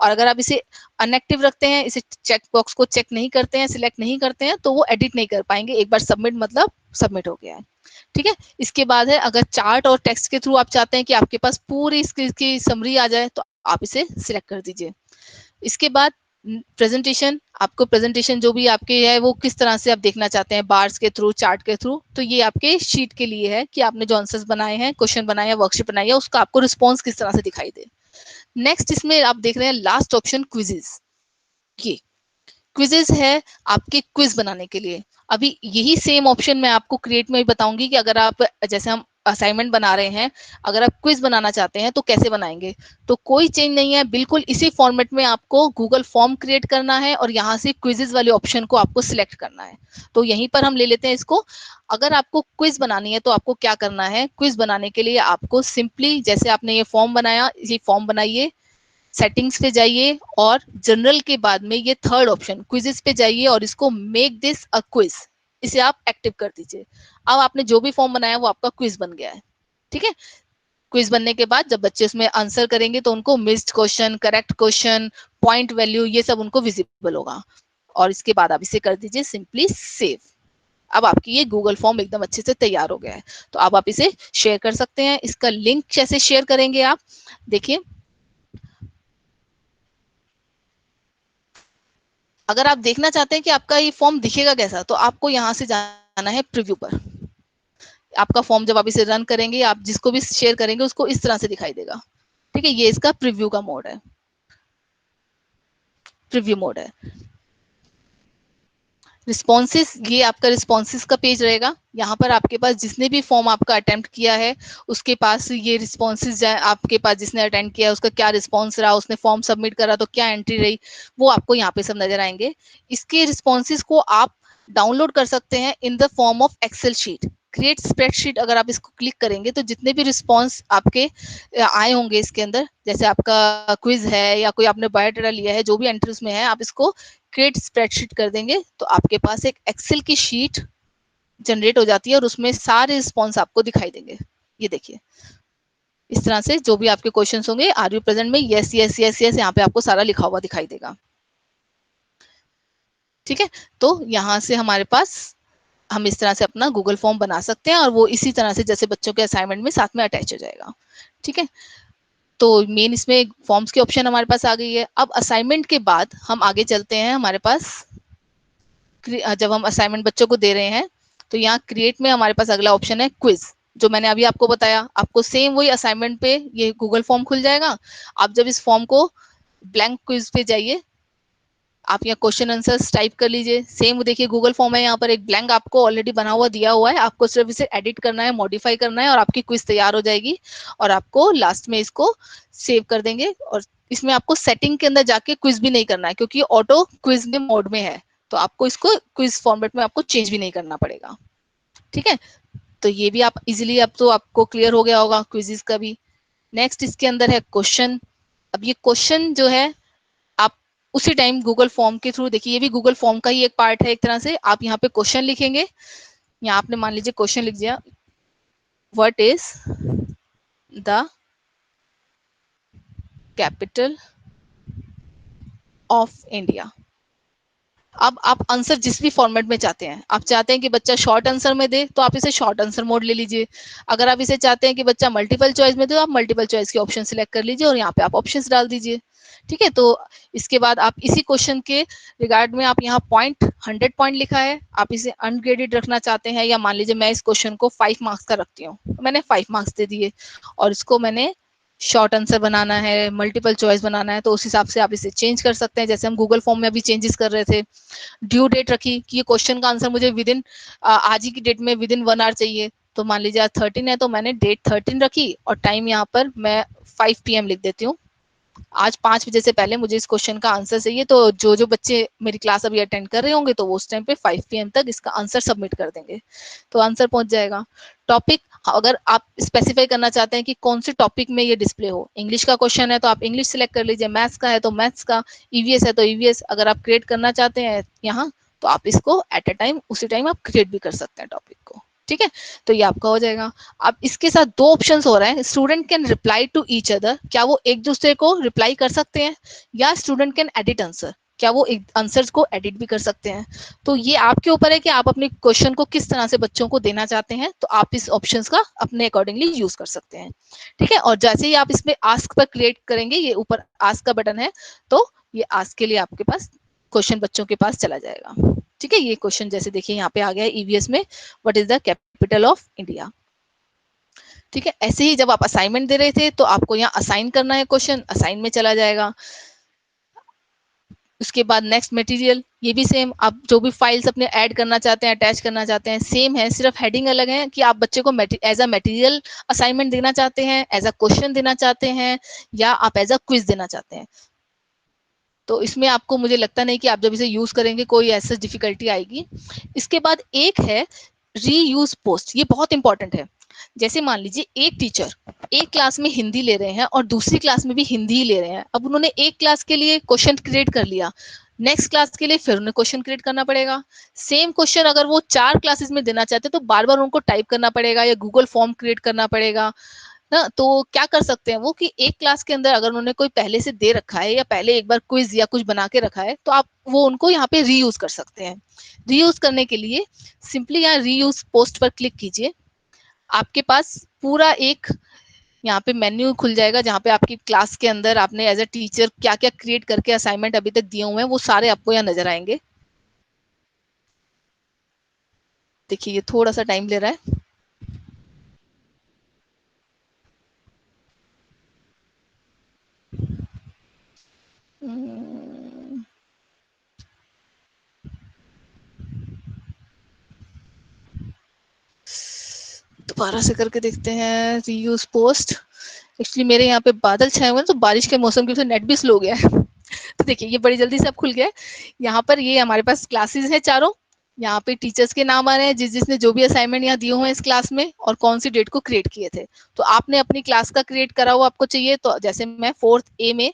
और अगर आप इसे अनएक्टिव रखते हैं, इसे चेक बॉक्स को चेक नहीं करते हैं, सिलेक्ट नहीं करते हैं, तो वो एडिट नहीं कर पाएंगे। एक बार सबमिट मतलब सबमिट हो गया है। ठीक है, इसके बाद है अगर चार्ट और टेक्स्ट के थ्रू आप चाहते हैं कि आपके पास पूरी इसकी समरी आ जाए, तो आप इसे सिलेक्ट कर दीजिए। इसके बाद प्रेजेंटेशन, आपको प्रेजेंटेशन जो भी आपके है वो किस तरह से आप देखना चाहते हैं, बार्स के थ्रू, चार्ट के थ्रू, तो ये आपके शीट के लिए है कि आपने जो आंसर्स बनाए हैं, क्वेश्चन बनाए हैं, वर्कशीट बनाई है, उसका आपको रिस्पॉन्स किस तरह से दिखाई दे। नेक्स्ट इसमें आप देख रहे हैं लास्ट ऑप्शन क्विजेस। ये क्विजेस है आपके क्विज बनाने के लिए। अभी यही सेम ऑप्शन मैं आपको क्रिएट में भी बताऊंगी कि अगर आप, जैसे हम असाइनमेंट बना रहे हैं, अगर आप क्विज बनाना चाहते हैं तो कैसे बनाएंगे। तो कोई चेंज नहीं है, बिल्कुल इसी फॉर्मेट में आपको गूगल फॉर्म क्रिएट करना है और यहाँ से क्विजेस वाले ऑप्शन को आपको सिलेक्ट करना है। तो यहीं पर हम ले लेते हैं इसको। अगर आपको क्विज बनानी है तो आपको क्या करना है, क्विज बनाने के लिए आपको सिंपली, जैसे आपने ये फॉर्म बनाया, ये फॉर्म बनाइए, सेटिंग्स पे जाइए और जनरल के बाद में ये थर्ड ऑप्शन क्विजेस पे जाइए और इसको मेक दिस अ क्विज, इसे आप एक्टिव कर दीजिए। अब आपने जो भी फॉर्म बनाया वो आपका क्विज बन गया है। ठीक है, क्विज बनने के बाद जब बच्चे उसमें आंसर करेंगे तो उनको missed question, correct question, point value, ये सब उनको विजिबल होगा। और इसके बाद आप इसे कर दीजिए सिंपली सेव। अब आपकी ये गूगल फॉर्म एकदम अच्छे से तैयार हो गया है। तो अब आप इसे शेयर कर सकते हैं। इसका लिंक कैसे शेयर करेंगे आप देखिए, अगर आप देखना चाहते हैं कि आपका ये फॉर्म दिखेगा कैसा, तो आपको यहाँ से जाना है प्रीव्यू पर। आपका फॉर्म जब आप इसे रन करेंगे, आप जिसको भी शेयर करेंगे उसको इस तरह से दिखाई देगा। ठीक है, ये इसका प्रीव्यू का मोड है, प्रीव्यू मोड है। रिस्पॉन्सेस, ये आपका रिस्पॉन्सेस का पेज रहेगा। यहाँ पर आपके पास जिसने भी फॉर्म आपका अटेम्प्ट किया है उसके पास ये रिस्पॉन्सेस, आपके पास जिसने अटेंड किया उसका क्या रिस्पॉन्स रहा, उसने फॉर्म सबमिट करा तो क्या एंट्री रही, वो आपको यहाँ पे सब नजर आएंगे। इसके रिस्पॉन्सेस को आप डाउनलोड कर सकते हैं in the form of Excel sheet. Create spreadsheet अगर आप इसको क्लिक करेंगे तो जितने भी रिस्पॉन्स आपके आए होंगे इसके अंदर, जैसे आपका क्विज है या कोई आपने बायोडाटा लिया है, जो भी एंट्री उसमें है, आप इसको क्रिएट स्प्रेडशीट कर देंगे तो आपके पास एक एक्सेल की शीट जनरेट हो जाती है और उसमें सारे रिस्पॉन्स आपको दिखाई देंगे। ये देखिए इस तरह से जो भी आपके क्वेश्चंस होंगे, आर यू प्रेजेंट में यस यस यस यस, यहाँ पे आपको सारा लिखा हुआ दिखाई देगा। ठीक है, तो यहाँ से हमारे पास हम इस तरह से अपना गूगल फॉर्म बना सकते हैं और वो इसी तरह से जैसे बच्चों के असाइनमेंट में साथ में अटैच हो जाएगा। ठीक है, तो मेन इसमें फॉर्म्स की ऑप्शन हमारे पास आ गई है। अब असाइनमेंट के बाद हम आगे चलते हैं। हमारे पास जब हम असाइनमेंट बच्चों को दे रहे हैं तो यहाँ क्रिएट में हमारे पास अगला ऑप्शन है क्विज, जो मैंने अभी आपको बताया। आपको सेम वही असाइनमेंट पे ये गूगल फॉर्म खुल जाएगा। आप जब इस फॉर्म को ब्लैंक क्विज पे जाइए, आप यहाँ क्वेश्चन आंसर्स टाइप कर लीजिए। सेम देखिए गूगल फॉर्म है, यहाँ पर एक ब्लैंक आपको ऑलरेडी बना हुआ दिया हुआ है, आपको सिर्फ इसे एडिट करना है, मॉडिफाई करना है और आपकी क्विज तैयार हो जाएगी। और आपको लास्ट में इसको सेव कर देंगे और इसमें आपको सेटिंग के अंदर जाके क्विज भी नहीं करना है क्योंकि ऑटो क्विज में मोड में है, तो आपको इसको क्विज फॉर्मेट में आपको चेंज भी नहीं करना पड़ेगा। ठीक है, तो ये भी आप इजिली, अब तो आपको क्लियर हो गया होगा क्विजेस का भी। नेक्स्ट इसके अंदर है क्वेश्चन। अब ये क्वेश्चन जो है आप उसी टाइम गूगल फॉर्म के थ्रू, देखिए ये भी गूगल फॉर्म का ही एक पार्ट है एक तरह से। आप यहाँ पे क्वेश्चन लिखेंगे, यहाँ आपने मान लीजिए क्वेश्चन लिख दिया, what is the capital of India. अब आप आंसर जिस भी फॉर्मेट में चाहते हैं, आप चाहते हैं कि बच्चा शॉर्ट आंसर में दे तो आप इसे शॉर्ट आंसर मोड ले लीजिए। अगर आप इसे चाहते हैं कि बच्चा मल्टीपल चॉइस में दे तो आप मल्टीपल चॉइस के ऑप्शन सिलेक्ट कर लीजिए और यहाँ पे आप ऑप्शंस डाल दीजिए। ठीक है, तो इसके बाद आप इसी क्वेश्चन के रिगार्ड में आप यहाँ पॉइंट 100 पॉइंट लिखा है, आप इसे अनग्रेडेड रखना चाहते हैं या मान लीजिए मैं इस क्वेश्चन को 5 मार्क्स का रखती हूँ, मैंने 5 मार्क्स दे दिए और इसको मैंने शॉर्ट आंसर बनाना है, मल्टीपल चॉइस बनाना है, तो उस हिसाब से आप इसे चेंज कर सकते हैं। जैसे हम गूगल फॉर्म में अभी चेंजेस कर रहे थे, ड्यू डेट रखी कि ये क्वेश्चन का आंसर मुझे विद इन आज ही की डेट में विद इन 1 आवर चाहिए, तो मान लीजिए आज 13 है तो मैंने डेट 13 रखी और टाइम यहाँ पर मैं 5 PM लिख देती हूँ। आज 5 बजे से पहले मुझे इस क्वेश्चन का आंसर चाहिए, तो जो जो बच्चे मेरी क्लास अभी अटेंड कर रहे होंगे तो वो उस टाइम पे 5 PM तक इसका आंसर सबमिट कर देंगे तो आंसर पहुंच जाएगा। टॉपिक, अगर आप स्पेसिफाई करना चाहते हैं कि कौन से टॉपिक में ये डिस्प्ले हो, इंग्लिश का क्वेश्चन है तो आप इंग्लिश सिलेक्ट कर लीजिए, मैथ्स का है तो मैथ्स का, ईवीएस है तो ईवीएस। अगर आप क्रिएट करना चाहते हैं यहाँ तो आप इसको एट अ टाइम उसी टाइम आप क्रिएट भी कर सकते हैं टॉपिक को। ठीक है, तो ये आपका हो जाएगा। अब इसके साथ दो ऑप्शंस हो रहे हैं, student can reply to each other, क्या वो एक दूसरे को रिप्लाई कर सकते हैं, या स्टूडेंट कैन एडिट आंसर, क्या वो आंसर्स को एडिट भी कर सकते हैं। तो ये आपके ऊपर है कि आप अपने क्वेश्चन को किस तरह से बच्चों को देना चाहते हैं, तो आप इस ऑप्शंस का अपने अकॉर्डिंगली यूज कर सकते हैं। ठीक है, और जैसे ही आप इसमें आस्क पर क्लिक करेंगे, ये ऊपर आस्क का बटन है, तो ये आस्क के लिए आपके पास क्वेश्चन बच्चों के पास चला जाएगा। ठीक है, ये क्वेश्चन जैसे देखिए यहाँ पे आ गया है ईवीएस में, what is the capital of India. ठीक है, ऐसे ही जब आप असाइनमेंट दे रहे थे तो आपको यहाँ असाइन करना है क्वेश्चन, असाइन में चला जाएगा। उसके बाद नेक्स्ट मटेरियल, ये भी सेम, आप जो भी फाइल्स अपने ऐड करना चाहते हैं, अटैच करना चाहते हैं, सेम है, सिर्फ हेडिंग अलग है कि आप बच्चे को एज अ मटेरियल असाइनमेंट देना चाहते हैं, एज अ क्वेश्चन देना चाहते हैं, या आप एज अ क्विज देना चाहते हैं। तो इसमें आपको, मुझे लगता नहीं कि आप जब इसे यूज करेंगे कोई ऐसा डिफिकल्टी आएगी। इसके बाद एक है रीयूज पोस्ट, ये बहुत इंपॉर्टेंट है। जैसे मान लीजिए एक टीचर एक क्लास में हिंदी ले रहे हैं और दूसरी क्लास में भी हिंदी ही ले रहे हैं। अब उन्होंने एक क्लास के लिए क्वेश्चन क्रिएट कर लिया, नेक्स्ट क्लास के लिए फिर उन्हें क्वेश्चन क्रिएट करना पड़ेगा। सेम क्वेश्चन अगर वो 4 क्लासेस में देना चाहते हैं तो बार बार उनको टाइप करना पड़ेगा या गूगल फॉर्म क्रिएट करना पड़ेगा ना। तो क्या कर सकते हैं वो कि एक क्लास के अंदर अगर उन्होंने कोई पहले से दे रखा है या पहले एक बार क्विज या कुछ बना के रखा है तो आप वो उनको यहाँ पे रीयूज कर सकते हैं। रीयूज करने के लिए सिंपली यहाँ रीयूज पोस्ट पर क्लिक कीजिए, आपके पास पूरा एक यहाँ पे मेन्यू खुल जाएगा जहाँ पे आपकी क्लास के अंदर आपने एज अ टीचर क्या क्या क्रिएट करके असाइनमेंट अभी तक दिए हुए हैं वो सारे आपको यहाँ नजर आएंगे। देखिए ये थोड़ा सा टाइम ले रहा है। दोबारा से करके देखते हैं। Reuse post. एक्चुअली मेरे यहाँ पे बादल छाए हुए हैं तो बारिश के मौसम की वजह से नेट भी स्लो गया है। तो देखिए ये बड़ी जल्दी से अब खुल गया है। यहाँ पर ये हमारे पास क्लासेस है चारों। यहाँ पे टीचर्स के नाम आ रहे हैं जिसने जो भी असाइनमेंट यहाँ दिए हुए हैं इस क्लास में और कौन सी डेट को क्रिएट किए थे। तो आपने अपनी क्लास का क्रिएट करा हुआ आपको चाहिए तो जैसे मैं 4th A में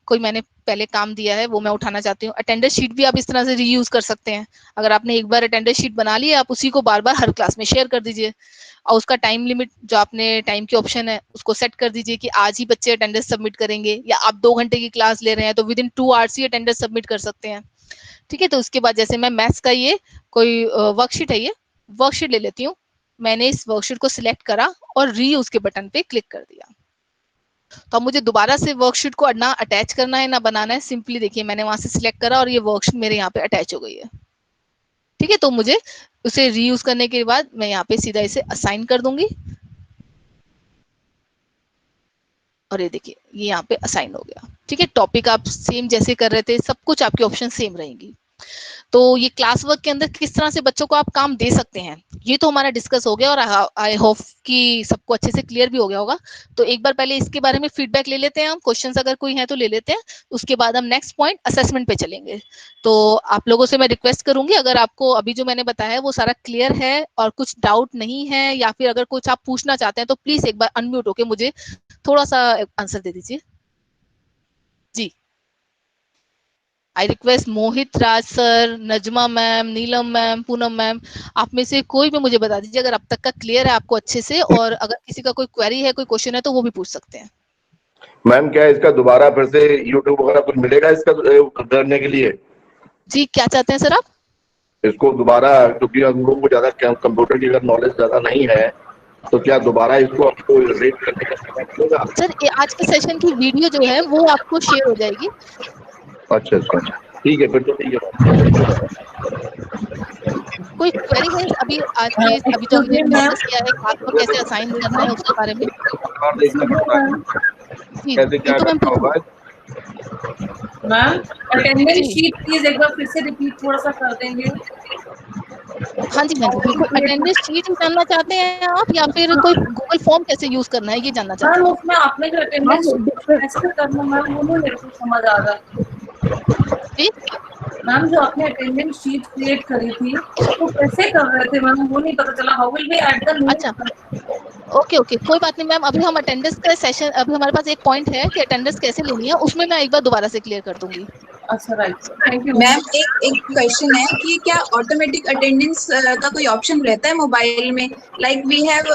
कोई मैंने पहले काम दिया है वो मैं उठाना चाहती हूँ। अटेंडेंस शीट भी आप इस तरह से रीयूज कर सकते हैं। अगर आपने एक बार अटेंडेंस शीट बना ली है आप उसी को बार बार हर क्लास में शेयर कर दीजिए और उसका टाइम लिमिट जो आपने टाइम की ऑप्शन है उसको सेट कर दीजिए कि आज ही बच्चे अटेंडेंस सबमिट करेंगे या आप 2 घंटे की क्लास ले रहे हैं तो with in 2 hours he attendance submit कर सकते हैं। ठीक है, तो उसके बाद जैसे मैं मैथ्स का ये कोई वर्कशीट है, ये वर्कशीट ले लेती हूँ। मैंने इस वर्कशीट को सिलेक्ट करा और रीयूज के बटन पे क्लिक कर दिया। तो अब मुझे दोबारा से वर्कशीट को ना अटैच करना है ना बनाना है। सिंपली देखिए मैंने वहां से सिलेक्ट करा और ये वर्कशीट मेरे यहाँ पे अटैच हो गई है। ठीक है, तो मुझे उसे रीयूज करने के बाद मैं यहाँ पे सीधा इसे असाइन कर दूंगी और ये देखिए ये यहाँ पे असाइन हो गया। ठीक है, टॉपिक आप सेम जैसे कर रहे थे सब कुछ आपकी ऑप्शन सेम रहेंगी। तो ये क्लास वर्क के अंदर किस तरह से बच्चों को आप काम दे सकते हैं ये तो हमारा डिस्कस हो गया और आई होप कि सबको अच्छे से क्लियर भी हो गया होगा। तो एक बार पहले इसके बारे में फीडबैक ले लेते हैं हम, क्वेश्चंस अगर कोई है तो ले लेते हैं। उसके बाद हम नेक्स्ट पॉइंट असेसमेंट पे चलेंगे। तो आप लोगों से मैं रिक्वेस्ट करूंगी अगर आपको अभी जो मैंने बताया है वो सारा क्लियर है और कुछ डाउट नहीं है या फिर अगर कुछ आप पूछना चाहते हैं तो प्लीज एक बार अनम्यूट होके मुझे थोड़ा सा आंसर दे दीजिए। जी, I request Mohit Raj sir, Najma ma'am, Neelam ma'am, Poonam ma'am, आप में से कोई भी मुझे बता दीजिए अगर अब तक का क्लियर है आपको अच्छे से और अगर किसी का कोई क्वेरी है कोई क्वेश्चन है तो वो भी पूछ सकते हैं। मैम क्या इसका दोबारा फिर से यूट्यूब वगैरह कुछ मिलेगा इसका करने के लिए? जी क्या चाहते हैं सर आप? इसको दोबारा, क्योंकि हम लोगों को ज्यादा कंप्यूटर की अगर नॉलेज ज्यादा नहीं है तो क्या दोबारा इसको आपको रेट करने का समय मिलेगा? सर आज के सेशन की वीडियो जो है वो आपको शेयर हो जाएगी। अच्छा अच्छा, ठीक है फिर तो ठीक है। कोई क्वेरी है अभी आज के अभी जो हमने डिस्कस किया है आपको कैसे असाइन करना है उसके बारे में? और देखना पड़ता है जी कैसे क्या ये तो मैम करना होगा। मैम अटेंडेंस शीट प्लीज एक बार फिर से रिपीट थोड़ा सा कर देंगे। हाँ जी बिल्कुल। अटेंडेंस शीट जानना चाहते हैं आप या फिर कोई गूगल फॉर्म कैसे यूज करना है ये जानना चाहते मैम हैं? उसमें आपने जो अटेंडेंस कैसे करना मैम वो नहीं मेरे को समझ आ रहा। जी मैम जो आपने अटेंडेंस शीट क्रिएट करी थी वो कैसे कर रहे थे मैम वो नहीं पता चला। How will be at the अच्छा ओके कोई बात नहीं मैम। अभी हम अटेंडेंस का सेशन अभी हमारे पास एक पॉइंट है कि अटेंडेंस कैसे लेनी है उसमें मैं एक बार दोबारा से क्लियर कर दूंगी। अच्छा राइट थैंक यू मैम एक क्वेश्चन है कि क्या ऑटोमेटिक अटेंडेंस का कोई ऑप्शन रहता है मोबाइल में? लाइक वी हैव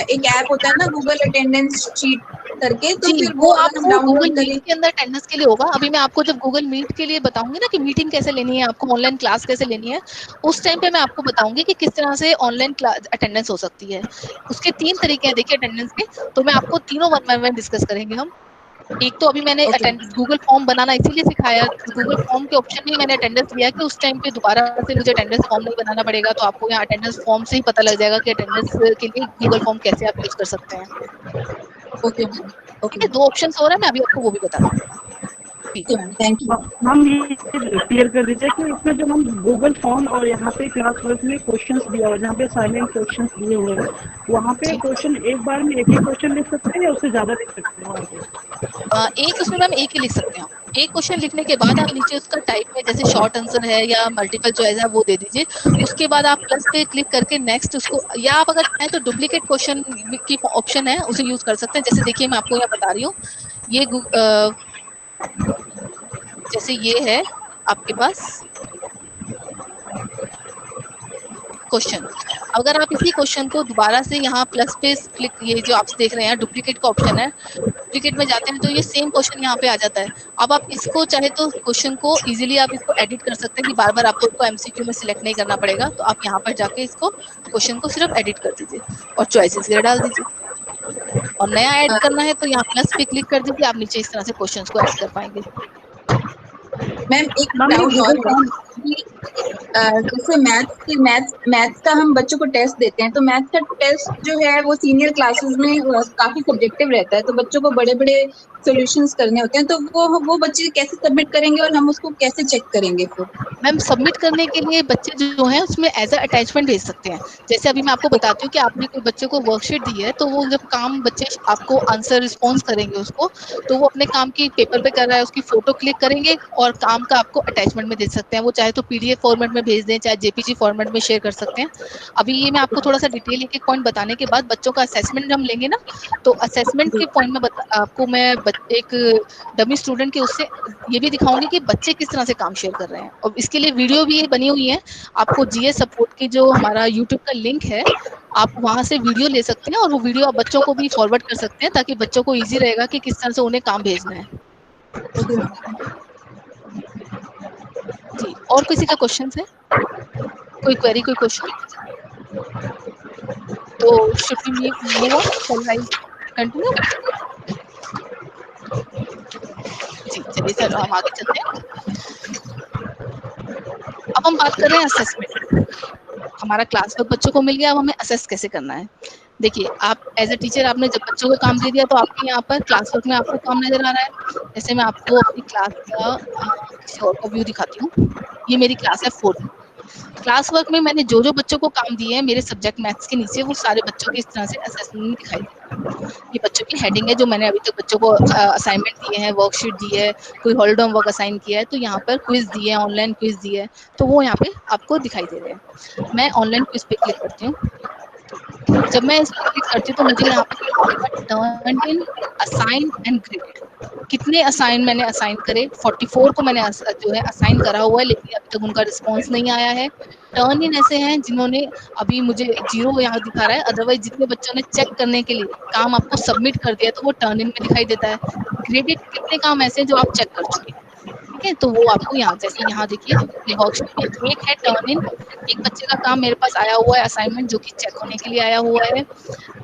एक ऐप होता है ना गूगल अटेंडेंस शीट करके, तो जी फिर वो वो अगर हम आपको गूगल डाउनलोड करें। मीट के अंदर अटेंडेंस के लिए होगा। अभी मैं आपको जब गूगल मीट के लिए बताऊंगी ना कि मीटिंग कैसे लेनी है आपको ऑनलाइन क्लास कैसे लेनी है उस टाइम पे मैं आपको बताऊंगी कि किस तरह से ऑनलाइन क्लास अटेंडेंस हो सकती है। उसके 3 तरीके हैं देखिए अटेंडेंस के, तो मैं आपको तीनों वन बाय वन डिस्कस करेंगे हम। एक तो अभी मैंने Okay. गूगल फॉर्म बनाना इसीलिए सिखाया, गूगल फॉर्म के ऑप्शन में मैंने अटेंडेंस दिया कि उस टाइम पे दोबारा से मुझे अटेंडेंस फॉर्म नहीं बनाना पड़ेगा। तो आपको यहाँ अटेंडेंस फॉर्म से ही पता लग जाएगा कि अटेंडेंस के लिए गूगल फॉर्म कैसे आप यूज कर सकते हैं। ओके ठीक है, 2 ऑप्शन हो रहा है, मैं अभी आपको वो भी बता दूंगी। Ma'am thank you. हम ये क्लियर कर दीजिए कि इसमें जब हम गूगल फॉर्म और यहाँ पे क्लास वर्क में क्वेश्चंस दिया हुआ है जहाँ पे असाइनमेंट क्वेश्चंस दिए हुए हैं वहाँ पे क्वेश्चन एक बार में एक ही क्वेश्चन लिख सकते हैं या उससे ज्यादा लिख सकते हैं वहाँ पे? एक उसमें मैम एक ही लिख सकते हैं। एक क्वेश्चन लिखने के बाद आप नीचे उसका टाइप में जैसे शॉर्ट आंसर है या मल्टीपल चॉइस है वो दे दीजिए। उसके बाद आप प्लस पे क्लिक करके नेक्स्ट उसको, या आप अगर चाहें तो डुप्लीकेट क्वेश्चन की ऑप्शन है उसे यूज कर सकते हैं। जैसे देखिए मैं आपको यहाँ बता रही हूँ, ये जैसे ये है आपके पास क्वेश्चन, अगर आप इसी क्वेश्चन को दोबारा से यहाँ प्लस पे क्लिक, ये जो आप देख रहे हैं डुप्लीकेट का ऑप्शन है, डुप्लीकेट में जाते हैं तो ये सेम क्वेश्चन यहाँ पे आ जाता है। अब आप इसको चाहे तो क्वेश्चन को इजीली आप इसको एडिट कर सकते हैं कि बार बार आपको इसको एमसीक्यू में सिलेक्ट नहीं करना पड़ेगा। तो आप यहाँ पर जाके इसको क्वेश्चन को सिर्फ एडिट कर दीजिए और चॉइसेस वगैरह डाल दीजिए और नया ऐड करना है तो यहाँ प्लस पे क्लिक कर दीजिए। आप नीचे इस तरह से क्वेश्चन को ऐड कर पाएंगे। मैम एक डाउट और है जैसे मैथ्स का हम बच्चों को टेस्ट देते हैं, तो मैथ्स का टेस्ट जो है वो सीनियर क्लासेस में काफी सब्जेक्टिव रहता है, तो बच्चों को बड़े बड़े सॉल्यूशंस करने होते हैं, तो वो बच्चे कैसे सबमिट करेंगे और हम उसको कैसे चेक करेंगे फिर? मैम सबमिट करने के लिए बच्चे जो हैं उसमें एज अ अटैचमेंट भेज सकते हैं। जैसे अभी मैं आपको बताती हूँ कि आपने कोई बच्चे को वर्कशीट दी है, तो वो जब काम बच्चे आपको आंसर रिस्पॉन्स करेंगे उसको, तो वो अपने काम की पेपर पे कर रहा है उसकी फोटो क्लिक करेंगे और काम का आपको अटैचमेंट में दे सकते हैं। वो चाहे तो पीडीएफ फॉर्मेट में भेज दें, चाहे जेपीजी फॉर्मेट में शेयर कर सकते हैं। अभी ये मैं आपको थोड़ा सा डिटेल एक एक पॉइंट बताने के बाद बच्चों का असेसमेंट हम लेंगे ना, तो असेसमेंट के पॉइंट में आपको मैं एक डमी स्टूडेंट के उससे ये भी दिखाऊंगी कि बच्चे किस तरह से काम शेयर कर रहे हैं, और इसके लिए वीडियो भी बनी हुई है। आपको जीएस सपोर्ट की जो हमारा यूट्यूब का लिंक है, आप वहां से वीडियो ले सकते हैं और वो वीडियो आप बच्चों को भी फॉरवर्ड कर सकते हैं, ताकि बच्चों को इजी रहेगा कि किस तरह से उन्हें काम भेजना है। जी, और किसी का क्वेश्चन है, कोई क्वेरी, कोई क्वेश्चन? तो should we move on, shall I continue? जी चलिए, चलो हम आगे चलते हैं। अब हम बात कर रहे हैं असेसमेंट। हमारा क्लास वर्क बच्चों को मिल गया, अब हमें असेस कैसे करना है। देखिए, आप एज अ टीचर आपने जब बच्चों को काम दे दिया, तो आपके यहाँ पर क्लास वर्क में आपको काम नजर आ रहा है। जैसे मैं आपको अपनी क्लास का किसी और का व्यू दिखाती हूँ। ये मेरी क्लास है 4th। क्लास वर्क में मैंने जो जो बच्चों को काम दिए हैं मेरे सब्जेक्ट मैथ्स के नीचे, वो सारे बच्चों के इस तरह से असेसमेंट में दिखाई देगा। ये बच्चों की हेडिंग है जो मैंने अभी तक बच्चों को असाइनमेंट दिए हैं, वर्कशीट दी है, कोई हॉलिडे होमवर्क असाइन किया है, तो यहाँ पर क्विज दिए हैं, ऑनलाइन क्विज दिए है, तो वो यहाँ पे आपको दिखाई दे रहे हैं। मैं ऑनलाइन क्विज पे क्लिक करती हूँ। जब मैं इस पर क्लिक करती हूँ तो मुझे यहाँ पे turn in, assign and graded, कितने असाइन मैंने असाइन करे। 44 को मैंने जो है असाइन करा हुआ है, लेकिन अभी तक उनका रिस्पॉन्स नहीं आया है। टर्न इन ऐसे हैं जिन्होंने अभी मुझे 0 यहाँ दिखा रहा है, अदरवाइज जितने बच्चों ने चेक करने के लिए काम आपको सबमिट कर दिया, तो वो टर्न इन में दिखाई देता है। ग्रेडेड कितने काम ऐसे हैं जो आप चेक कर चुके हैं, ठीक है, तो वो आपको यहाँ, जैसे यहाँ देखिए ये वर्कशीट में एक है टर्न इन, एक बच्चे का काम मेरे पास आया हुआ है असाइनमेंट, जो कि चेक होने के लिए आया हुआ है।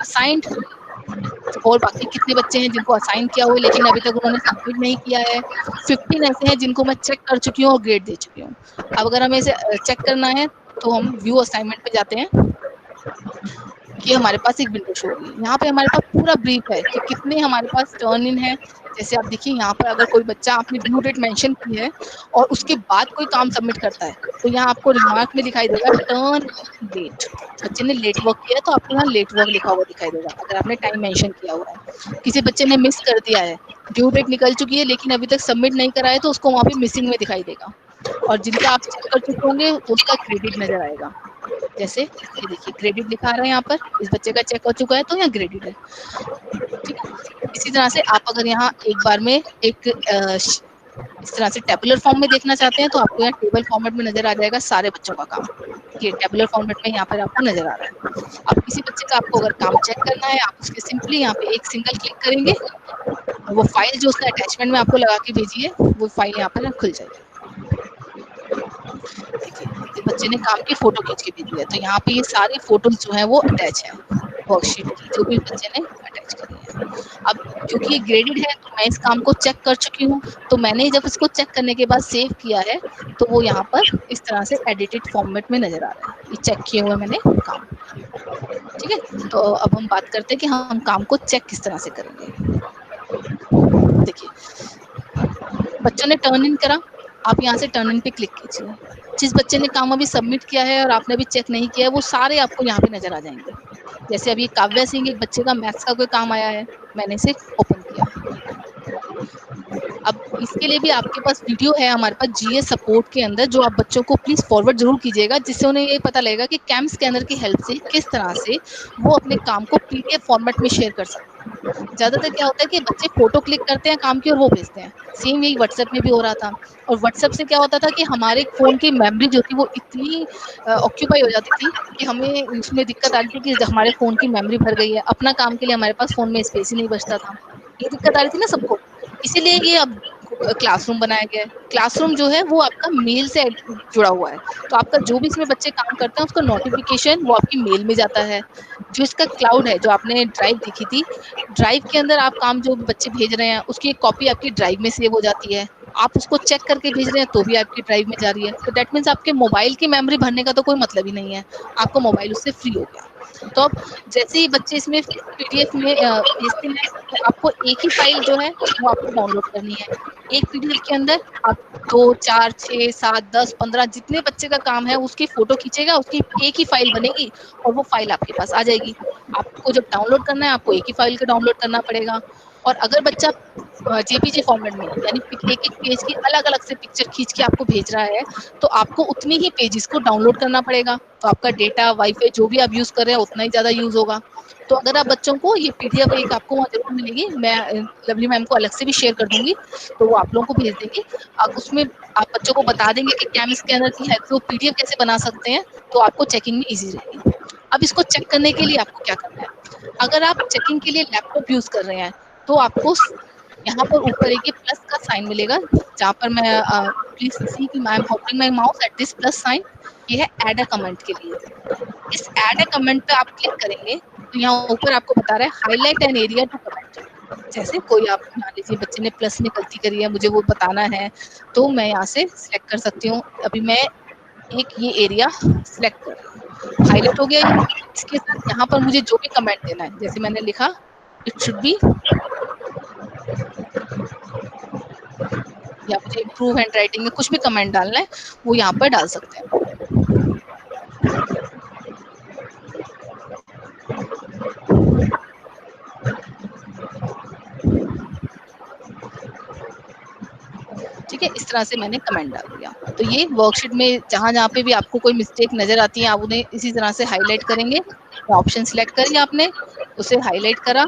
असाइंड, और बाकी कितने बच्चे हैं जिनको असाइन किया हुआ है लेकिन अभी तक उन्होंने सबमिट नहीं किया है। 15 ऐसे हैं जिनको मैं चेक कर चुकी हूँ और ग्रेड दे चुकी हूँ। अब अगर हमें इसे चेक करना है तो हम व्यू असाइनमेंट पे जाते हैं। कि हमारे पास एक विंडो शो होगी, यहाँ पे हमारे पास पूरा ब्रीफ है कि कितने हमारे पास टर्न इन है। जैसे आप देखिए यहाँ पर अगर कोई बच्चा, आपने ड्यू डेट मेंशन की है और उसके बाद कोई काम सबमिट करता है, तो यहाँ आपको रिमार्क में दिखाई देगा टर्न लेट। बच्चे ने लेट वर्क किया है तो आपको यहाँ लेट वर्क लिखा हुआ दिखाई देगा, अगर आपने टाइम मेंशन किया हुआ है। किसी बच्चे ने मिस कर दिया है, ड्यू डेट निकल चुकी है लेकिन अभी तक सबमिट नहीं करा है, तो उसको वहाँ पे मिसिंग में दिखाई देगा। और जिनका आप चेक कर चुके होंगे तो उसका क्रेडिट नजर आएगा। जैसे ये देखिए क्रेडिट लिखा रहा है यहाँ पर, इस बच्चे का चेक हो चुका है तो यहाँ क्रेडिट है, ठीक है। इसी तरह से आप अगर यहाँ एक बार में एक इस तरह से टेबुलर फॉर्म में देखना चाहते हैं, तो आपको यहाँ टेबल फॉर्मेट में नजर आ जाएगा सारे बच्चों का काम। ये टेबुलर फॉर्मेट में यहाँ पर आपको नजर आ रहा है। अब किसी बच्चे का आपको अगर काम चेक करना है, आप उसके सिंपली यहाँ पे एक सिंगल क्लिक करेंगे, वो फाइल जो उसने अटैचमेंट में आपको लगा के भेजी है, वो फाइल यहाँ पर खुल जाएगी। देखिए बच्चे ने काम की फोटो खींच के भेजी है, तो यहाँ पे ये सारी फोटोज जो है वो अटैच है वर्कशीट की, जो भी बच्चे ने अटैच करी है। अब क्योंकि ये ग्रेडेड है तो मैं इस काम को चेक कर चुकी हूँ, तो मैंने जब इसको चेक करने के बाद सेव किया है, तो वो यहाँ पर इस तरह से एडिटेड फॉर्मेट में नजर आ रहा है, ये चेक किए हुए मैंने काम, ठीक है। तो अब हम बात करते हैं कि हम काम को चेक किस तरह से करेंगे। देखिए बच्चों ने टर्न इन करा, आप यहाँ से टर्न इन पे क्लिक कीजिए। जिस बच्चे ने काम अभी सबमिट किया है और आपने अभी चेक नहीं किया है, वो सारे आपको यहाँ पे नजर आ जाएंगे। जैसे अभी काव्या सिंह, एक बच्चे का मैथ्स का कोई काम आया है, मैंने इसे ओपन किया। अब इसके लिए भी आपके पास वीडियो है हमारे पास जीएस सपोर्ट के अंदर, जो आप बच्चों को प्लीज फॉरवर्ड जरूर कीजिएगा, जिससे उन्हें ये पता लगेगा कि कैम स्कैनर की हेल्प से किस तरह से वो अपने काम को पीडीएफ फॉर्मेट में शेयर कर सकते हैं। ज्यादातर क्या होता है कि बच्चे फोटो क्लिक करते हैं काम की और वो भेजते हैं, सेम यही व्हाट्सएप में भी हो रहा था। और व्हाट्सएप से क्या होता था कि हमारे फोन की मेमोरी जो थी वो इतनी ऑक्यूपाई हो जाती थी कि हमें उसमें दिक्कत आ रही थी कि हमारे फोन की मेमोरी भर गई है, अपना काम के लिए हमारे पास फोन में स्पेस ही नहीं बचता था। ये दिक्कत आ रही थी ना सबको, इसीलिए ये अब क्लासरूम बनाया गया है। क्लासरूम जो है वो आपका मेल से जुड़ा हुआ है, तो आपका जो भी इसमें बच्चे काम करते हैं उसका नोटिफिकेशन वो आपकी मेल में जाता है। जो इसका क्लाउड है, जो आपने ड्राइव देखी थी, ड्राइव के अंदर आप काम जो बच्चे भेज रहे हैं उसकी एक कॉपी आपकी ड्राइव में सेव हो जाती है। आप उसको चेक करके भेज रहे हैं तो भी आपकी ड्राइव में जा रही है, तो दैट मीन्स आपके मोबाइल की मेमोरी भरने का तो कोई मतलब ही नहीं है, आपका मोबाइल उससे फ्री हो गया। तो अब जैसे ही बच्चे इसमें पीडीएफ में भेजते हैं तो आपको एक ही फाइल जो है वो आपको डाउनलोड करनी है। एक पीडीएफ के अंदर आप 2, 4, 6, 7, 10, 15 जितने बच्चे का काम है उसकी फोटो खींचेगा, उसकी एक ही फाइल बनेगी और वो फाइल आपके पास आ जाएगी। आपको जब डाउनलोड करना है आपको एक ही फाइल को डाउनलोड करना पड़ेगा। और अगर बच्चा जेपीजी फॉर्मेट में यानी एक एक पेज की अलग अलग से पिक्चर खींच के आपको भेज रहा है तो आपको उतनी ही पेजेस को डाउनलोड करना पड़ेगा, तो आपका डेटा वाईफाई जो भी आप यूज कर रहे हैं उतना ही ज्यादा यूज होगा। तो अगर आप बच्चों को ये पीडीएफ एक आपको वहाँ जरूर मिलेगी, मैं लवली मैम को अलग से भी शेयर कर दूंगी, तो वो आप लोगों को भेज देंगी। आप उसमें आप बच्चों को बता देंगे कि कैम स्कैनर की हेल्प से वो पीडीएफ कैसे बना सकते हैं, तो आपको चेकिंग में इजी रहेगी। अब इसको चेक करने के लिए आपको क्या करना है, अगर आप चेकिंग के लिए लैपटॉप यूज कर रहे हैं तो आपको यहाँ पर ऊपर एक प्लस का साइन मिलेगा, जहाँ पर मैं प्लीज सी कि I am holding my mouse at this plus sign, ये है ऐड अ कमेंट के लिए। इस ऐड अ कमेंट पे आप क्लिक करेंगे तो यहाँ ऊपर आपको बता रहा है highlight an area to comment. जैसे कोई आप मान लीजिए बच्चे ने प्लस में गलती करी है, मुझे वो बताना है, तो मैं यहाँ से सिलेक्ट कर सकती हूँ। अभी मैं एक ये एरिया सिलेक्ट कर रही हूँ, हाईलाइट हो गया ये। इसके साथ यहाँ पर मुझे जो भी कमेंट देना है, जैसे मैंने लिखा इट शुड बी, या मुझे इम्प्रूव हैंड राइटिंग में कुछ भी कमेंट डालना है वो यहाँ पर डाल सकते हैं। ठीक है, इस तरह से मैंने कमेंट डाल दिया। तो ये वर्कशीट में जहां जहां पे भी आपको कोई मिस्टेक नजर आती है आप उन्हें इसी तरह से हाईलाइट करेंगे। ऑप्शन सिलेक्ट करिए आपने, उसे हाईलाइट करा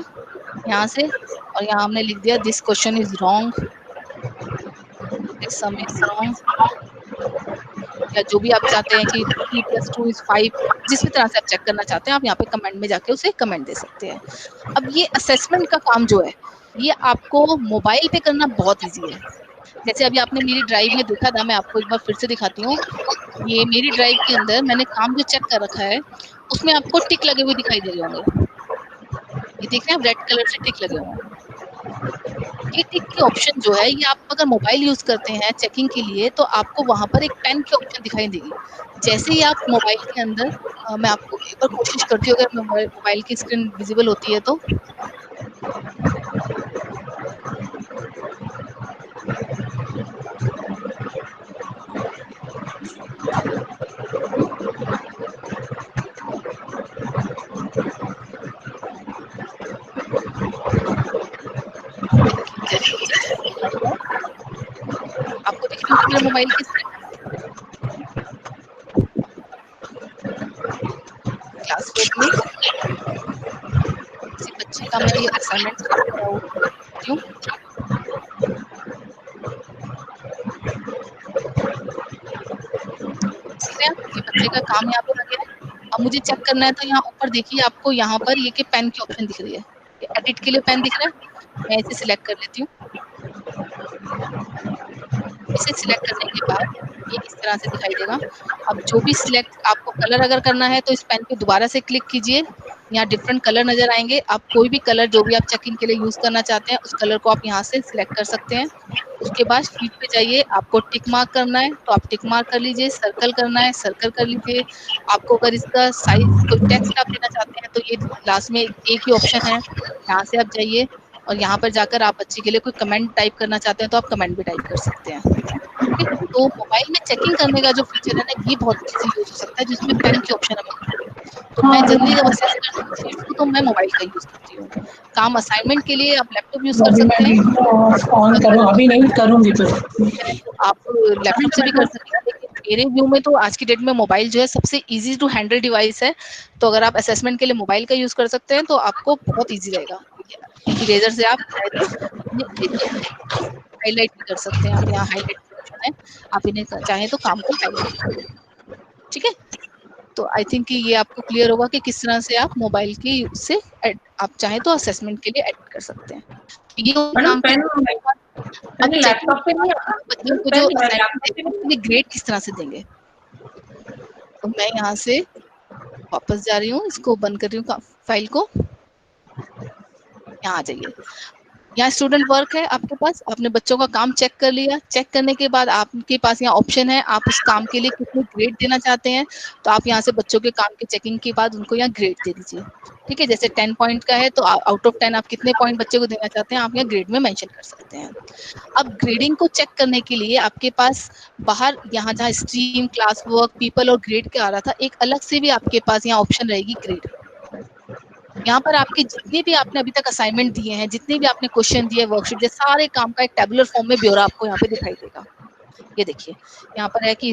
यहाँ से, और यहाँ हमने लिख दिया this question is wrong, this some is wrong, या जो भी आप चाहते हैं कि 3+2 = 5, जिस भी तरह से आप चेक करना चाहते हैं आप यहाँ पे कमेंट में जाके उसे कमेंट दे सकते हैं। अब ये असेसमेंट का काम जो है ये आपको मोबाइल पे करना बहुत ईजी है। जैसे अभी आपने मेरी ड्राइव में देखा था, मैं आपको एक बार फिर से दिखाती हूँ। ये मेरी ड्राइव के अंदर मैंने काम जो चेक कर रखा है उसमें आपको टिक लगे हुए दिखाई दे रहे होंगे, ये देख रहे हैं आप, रेड कलर से टिक लगे हुए हैं। ये टिक के ऑप्शन जो है ये आप अगर मोबाइल यूज करते हैं चेकिंग के लिए तो आपको वहां पर एक पेन की ऑप्शन दिखाई देगी। जैसे ही आप मोबाइल के अंदर मैं आपको एक बार कोशिश करती हूँ अगर मोबाइल की स्क्रीन विजिबल होती है तो, आपको दिख रही होगी मेरे मोबाइल की स्क्रीन। क्लास वर्क में किसी बच्चे का मैं ये असाइनमेंट हूँ, ये बच्चे का काम यहाँ पे लगे है। अब मुझे चेक करना है तो यहाँ ऊपर देखिए आपको यहाँ पर ये कि पेन की ऑप्शन दिख रही है, एडिट के लिए पेन दिख रहा है, मैं इसे सिलेक्ट कर लेती हूँ। इसे सिलेक्ट करने के बाद ये इस तरह से दिखाई देगा। अब जो भी सिलेक्ट आपको कलर अगर करना है तो इस पेन पे दोबारा से क्लिक कीजिए, यहाँ डिफरेंट कलर नजर आएंगे। आप कोई भी कलर जो भी आप चेकिंग के लिए यूज करना चाहते हैं उस कलर को आप यहाँ से सिलेक्ट कर सकते हैं। उसके बाद शीट पे जाइए, आपको टिक मार्क करना है तो आप टिक मार्क कर लीजिए, सर्कल करना है सर्कल कर लीजिए। आपको अगर इसका साइज कोई टेक्स्ट आप देना चाहते हैं तो ये लास्ट में एक ही ऑप्शन है, यहाँ से आप जाइए और यहाँ पर जाकर आप बच्चे के लिए कोई कमेंट टाइप करना चाहते हैं तो आप कमेंट भी टाइप कर सकते हैं। ठीक है, तो मोबाइल में चेकिंग करने का जो फीचर है ना ये बहुत इजी यूज हो सकता है जिसमें पेन की ऑप्शन अवेलेबल है। तो मैं जनरली जब असेस करती हूँ तो मैं मोबाइल का यूज करती हूँ। काम असाइनमेंट के लिए आप लैपटॉप यूज कर सकते हैं, ऑन करूँ अभी नहीं करूंगी फिर तो आप लैपटॉप से भी कर सकते हैं। लेकिन मेरे व्यू में तो आज की डेट में मोबाइल जो है सबसे इजी टू हैंडल डिवाइस है। तो अगर आप असेसमेंट के लिए मोबाइल का यूज कर सकते हैं तो आपको बहुत इजी रहेगा। इरेजर से आप हाईलाइट भी कर सकते हैं, आप यहाँ हाईलाइट ऑप्शन है, आप इन्हें चाहें तो काम को हाईलाइट कर सकते हैं। ठीक है, तो आई थिंक कि ये आपको क्लियर होगा कि किस तरह से आप मोबाइल की से आप चाहें तो असेसमेंट के लिए एडिट कर सकते हैं। ये काम अब लैपटॉप पे नहीं आता, बच्चों को जो असाइनमेंट ग्रेड किस तरह से देंगे, तो मैं यहाँ से वापस जा रही हूँ, इसको बंद कर रही हूँ फाइल को, यहाँ आ जाइए। यहाँ स्टूडेंट वर्क है आपके पास, आपने बच्चों का काम चेक कर लिया, चेक करने के बाद आपके पास यहाँ ऑप्शन है, आप उस काम के लिए कितने ग्रेड देना चाहते हैं, तो आप यहाँ से बच्चों के काम की चेकिंग के बाद उनको यहाँ ग्रेड दे दीजिए। ठीक है, जैसे 10 पॉइंट का है तो आउट ऑफ 10 आप कितने पॉइंट बच्चे को देना चाहते हैं आप यहाँ ग्रेड में मेंशन कर सकते हैं। अब ग्रेडिंग को चेक करने के लिए आपके पास बाहर यहाँ जहाँ स्ट्रीम, क्लास वर्क, पीपल और ग्रेड के आ रहा था, एक अलग से भी आपके पास यहाँ ऑप्शन रहेगी ग्रेड। यहाँ पर आपके जितने भी आपने अभी तक असाइनमेंट दिए हैं, जितने भी आपने क्वेश्चन दिए, वर्कशीट दिए, सारे काम का एक टेबुलर फॉर्म में ब्यौरा आपको यहाँ पे दिखाई देगा। ये देखिए यहाँ पर है कि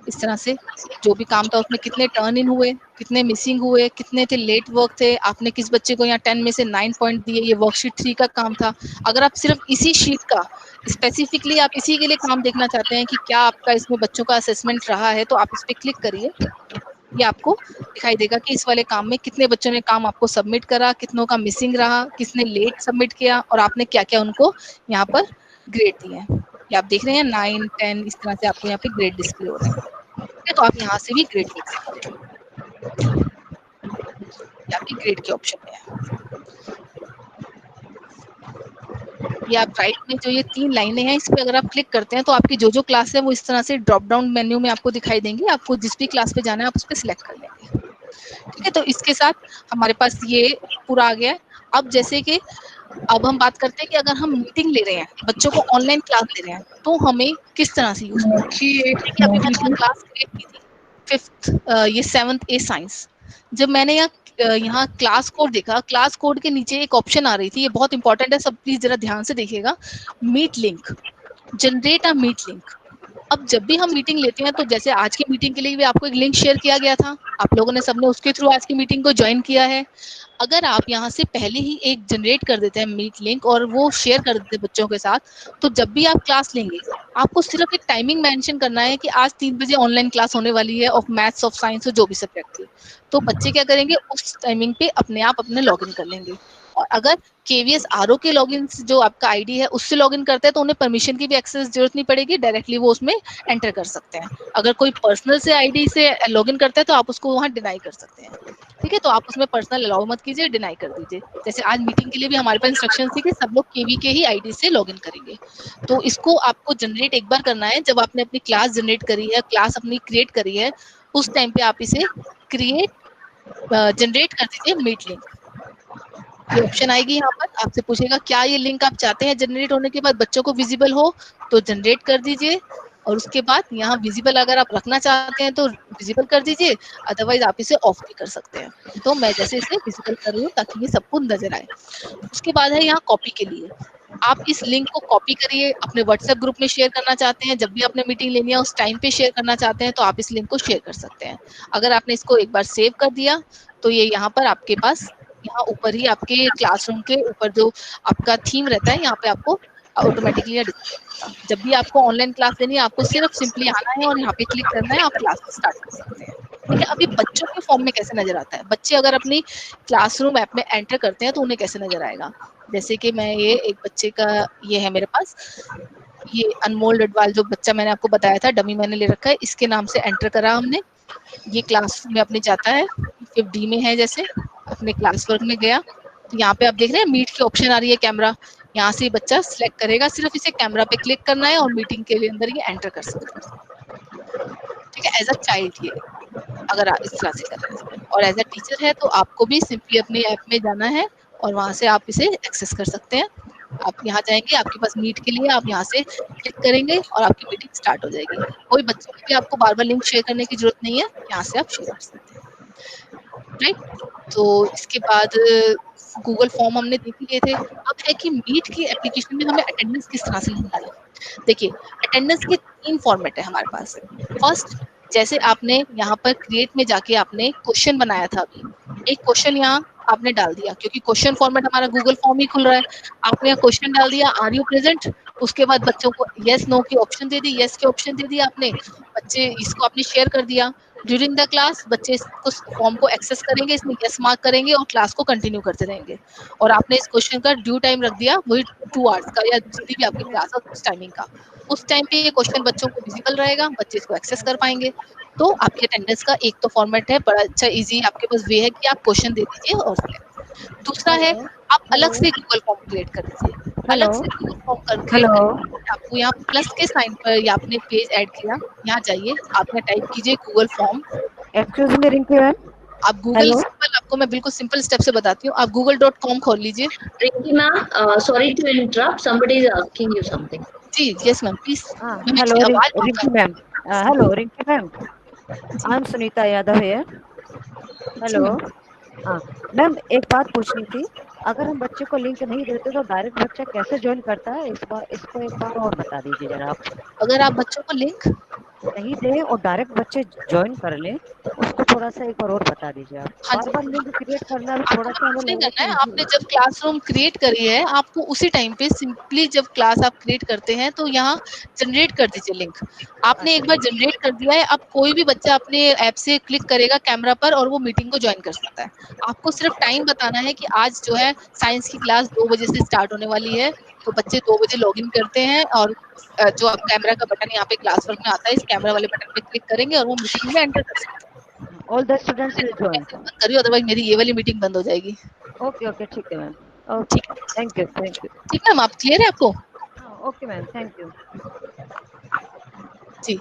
इस तरह से जो भी काम था उसमें कितने टर्न इन हुए, कितने मिसिंग हुए, कितने थे लेट वर्क थे, आपने किस बच्चे को यहाँ 10 में से 9 पॉइंट दिए, ये वर्कशीट 3 का काम था। अगर आप सिर्फ इसी शीट का स्पेसिफिकली आप इसी के लिए काम देखना चाहते हैं कि क्या आपका इसमें बच्चों का असेसमेंट रहा है, तो आप इस पर क्लिक करिए। ये आपको दिखाई देगा कि इस वाले काम में कितने बच्चों ने काम आपको सबमिट करा, कितनों का मिसिंग रहा, किसने लेट सबमिट किया और आपने क्या क्या उनको यहाँ पर ग्रेड दिए हैं। ये आप देख रहे हैं 9, 10 इस तरह से आपको यहाँ पे ग्रेड डिस्प्ले हो रहे हैं। ठीक है, तो आप यहाँ से भी ग्रेड देख सकते हैं, ये आपकी ग्रेड के ऑप्शन में है। ये आप राइट में जो ये 3 लाइनें हैं इस पे अगर आप क्लिक करते हैं तो आपकी जो क्लास है वो इस तरह से ड्रॉप डाउन मेन्यू में आपको दिखाई देंगी, आपको जिस भी क्लास पे जाना है आप उस पर सिलेक्ट कर लेंगे। ठीक है, तो इसके साथ हमारे पास ये पूरा आ गया है। अब जैसे कि अब हम बात करते हैं कि अगर हम मीटिंग ले रहे हैं, बच्चों को ऑनलाइन क्लास ले रहे हैं, तो हमें किस तरह से यूज करना है। देखिए अभी मैंने क्लास क्रिएट की थी 5th ये 7th ए साइंस। जब मैंने यहाँ क्लास कोड देखा, क्लास कोड के नीचे एक ऑप्शन आ रही थी, ये बहुत इंपॉर्टेंट है, सब प्लीज जरा ध्यान से देखिएगा, Meet link, generate a Meet link. अब जब भी हम मीटिंग लेते हैं तो जैसे आज की मीटिंग के लिए भी आपको एक लिंक शेयर किया गया था, आप लोगों ने सबने उसके थ्रू आज की मीटिंग को ज्वाइन किया है। अगर आप यहाँ से पहले ही एक जनरेट कर देते हैं मीट लिंक और वो शेयर कर देते हैं बच्चों के साथ, तो जब भी आप क्लास लेंगे आपको सिर्फ एक टाइमिंग मेंशन करना है कि आज 3 बजे ऑनलाइन क्लास होने वाली है ऑफ मैथ्स, ऑफ साइंस, जो भी सब्जेक्ट थी। तो बच्चे क्या करेंगे, उस टाइमिंग पे अपने आप अपने लॉगिन कर लेंगे। और अगर केवीएस आरओ के लॉगिन जो आपका आईडी है उससे लॉगिन करते हैं तो उन्हें परमिशन की भी एक्सेस जरूरत नहीं पड़ेगी, डायरेक्टली वो उसमें एंटर कर सकते हैं। अगर कोई पर्सनल से आईडी से लॉगिन करता है तो आप उसको वहां डिनाई कर सकते हैं। ठीक है, तो आप उसमें पर्सनल अलाउ मत कीजिए, डिनाई कर दीजिए। जैसे आज मीटिंग के लिए भी हमारे पास इंस्ट्रक्शन थी कि सब लोग केवी के ही आईडी से लॉगिन करेंगे। तो इसको आपको जनरेट एक बार करना है, जब आपने अपनी क्लास जनरेट करी है, क्लास अपनी क्रिएट करी है, उस टाइम पे आप इसे क्रिएट जनरेट कर दीजिए मीट लिंक। ये ऑप्शन आएगी, यहाँ पर आपसे पूछेगा क्या ये लिंक आप चाहते हैं जनरेट होने के बाद बच्चों को विजिबल हो, तो जनरेट कर दीजिए। और उसके बाद यहाँ विजिबल अगर आप रखना चाहते हैं तो विजिबल कर दीजिए, अदरवाइज आप इसे ऑफ भी कर सकते हैं। तो मैं जैसे इसे विजिबल कर रही हूँ ताकि ये सबको नजर आए। उसके बाद है यहाँ कॉपी के लिए, आप इस लिंक को कॉपी करिए, अपने व्हाट्सएप ग्रुप में शेयर करना चाहते हैं, जब भी आपने मीटिंग लेनी है उस टाइम पे शेयर करना चाहते हैं तो आप इस लिंक को शेयर कर सकते हैं। अगर आपने इसको एक बार सेव कर दिया तो ये यहाँ पर आपके पास यहाँ ऊपर ही आपके क्लासरूम के ऊपर जो आपका थीम रहता है यहाँ पे आपको ऑटोमेटिकली जब भी आपको ऑनलाइन क्लास लेनी है आपको सिर्फ सिंपली आना है और यहाँ पे क्लिक करना है, आप क्लास स्टार्ट कर सकते हैं। ठीक है, अभी बच्चों के फॉर्म में कैसे नजर आता है, बच्चे अगर अपनी क्लासरूम ऐप में एंटर करते हैं तो उन्हें कैसे नजर आएगा। जैसे कि मैं ये एक बच्चे का ये है मेरे पास, ये अनमोल डडवाल जो बच्चा मैंने आपको बताया था, डमी मैंने ले रखा है, इसके नाम से एंटर करा हमने। ये क्लास में अपने जाता है 5D में है, जैसे अपने क्लास वर्क में गया तो यहाँ पे आप देख रहे हैं मीट की ऑप्शन आ रही है, कैमरा, यहाँ से बच्चा सिलेक्ट करेगा, सिर्फ इसे कैमरा पे क्लिक करना है और मीटिंग के लिए अंदर ये एंटर कर सकता है। ठीक है, एज अ चाइल्ड ये अगर आप इस तरह से कर रहे हैं, और एज अ टीचर है तो आपको भी सिंपली अपने ऐप में जाना है और वहां से आप इसे एक्सेस कर सकते हैं। आप यहाँ जाएंगे, आपके पास मीट के लिए आप यहाँ से क्लिक करेंगे और आपकी मीटिंग स्टार्ट हो जाएगी। कोई बच्चों के लिए आपको बार बार लिंक शेयर करने की जरूरत नहीं है, यहाँ से आप शेयर कर सकते हैं। राइट, तो इसके बाद गूगल फॉर्म हमने देख लिए थे। अब है कि मीट की एप्लीकेशन में हमें अटेंडेंस किस तरह से लेना है। देखिए अटेंडेंस के 3 फॉर्मेट है हमारे पास। फर्स्ट, जैसे आपने यहाँ पर क्रिएट में जाके आपने क्वेश्चन बनाया था, अभी एक क्वेश्चन यहाँ आपने डाल दिया, क्योंकि क्वेश्चन फॉर्मेट हमारा गूगल फॉर्म ही खुल रहा है। आपने यहाँ क्वेश्चन डाल दिया, आर यू प्रेजेंट, उसके बाद बच्चों को यस नो की ऑप्शन दे दी, यस के ऑप्शन दे दिया आपने, बच्चे इसको आपने शेयर कर दिया। ड्यूरिंग द क्लास बच्चे इसको फॉर्म को एक्सेस करेंगे, इसमें यस मार्क करेंगे और क्लास को कंटिन्यू करते रहेंगे। और आपने इस क्वेश्चन का ड्यू टाइम रख दिया वही 2 आवर्स का, या जितनी भी आपकी क्लास है उस टाइमिंग का। उस टाइम पे ये क्वेश्चन बच्चों को विजिबल रहेगा, बच्चे इसको एक्सेस कर पाएंगे। तो आपके अटेंडेंस का एक तो फॉर्मेट है, बड़ा अच्छा इजी आपके पास वे है कि आप क्वेश्चन दे दीजिए और दूसरा है आप अलग से गूगल फॉर्म क्रिएट कर लीजिए। अलग से गूगल फॉर्म क्रिएट करके आपको यहाँ प्लस के साइन पर या आपने पेज ऐड किया, यहाँ जाइए, आपने टाइप कीजिए Google form. Excuse me Rinki ma'am, आप गूगल सिंपल, आपको मैं बिल्कुल सिंपल स्टेप से बताती हूँ। आप google.com खोल लीजिए। Rinki ma'am, sorry to interrupt, somebody is asking you something. जी yes ma'am please. Hello Rinki ma'am, hello Rinki ma'am, I am Sunita Yadav है। हेलो, हाँ मैम, एक बात पूछनी थी, अगर हम बच्चे को लिंक नहीं देते तो डायरेक्ट बच्चा कैसे ज्वाइन करता है, इसको एक बार और बता दीजिए जरा आप। अगर आप बच्चों को लिंक नहीं दे और डायरेक्ट बच्चे ज्वाइन कर ले, उसको थोड़ा सा एक बार और बता दीजिए आप। बार बार लिंक क्रिएट करना भी थोड़ा सा हमें नहीं लग रहा करना है। है आपने जब क्लासरूम क्रिएट करी है, आपको उसी टाइम पे सिंपली जब क्लास आप क्रिएट करते हैं तो यहाँ जनरेट कर दीजिए लिंक। आपने एक बार जनरेट कर दिया है, अब कोई भी बच्चा अपने ऐप से क्लिक करेगा कैमरा पर और वो मीटिंग को ज्वाइन कर सकता है। आपको सिर्फ टाइम बताना है कि आज जो है साइंस की क्लास 2 बजे से स्टार्ट होने वाली है, तो बच्चे 2 बजे लॉग इन करते हैं और जो आप कैमरा का बटन यहाँ पे क्लास वर्क में आता है, इस कैमरा वाले बटन पे क्लिक करेंगे और वो मीटिंग में एंटर कर सकते हैं। All the students will join. बंद करिए, अदरवाइज मेरी ये वाली मीटिंग बंद हो जाएगी। ओके ओके ठीक है ma'am, okay thank you thank you. ठीक है मैम, आप क्लियर है आपको? ओके मैम, थैंक यू जी।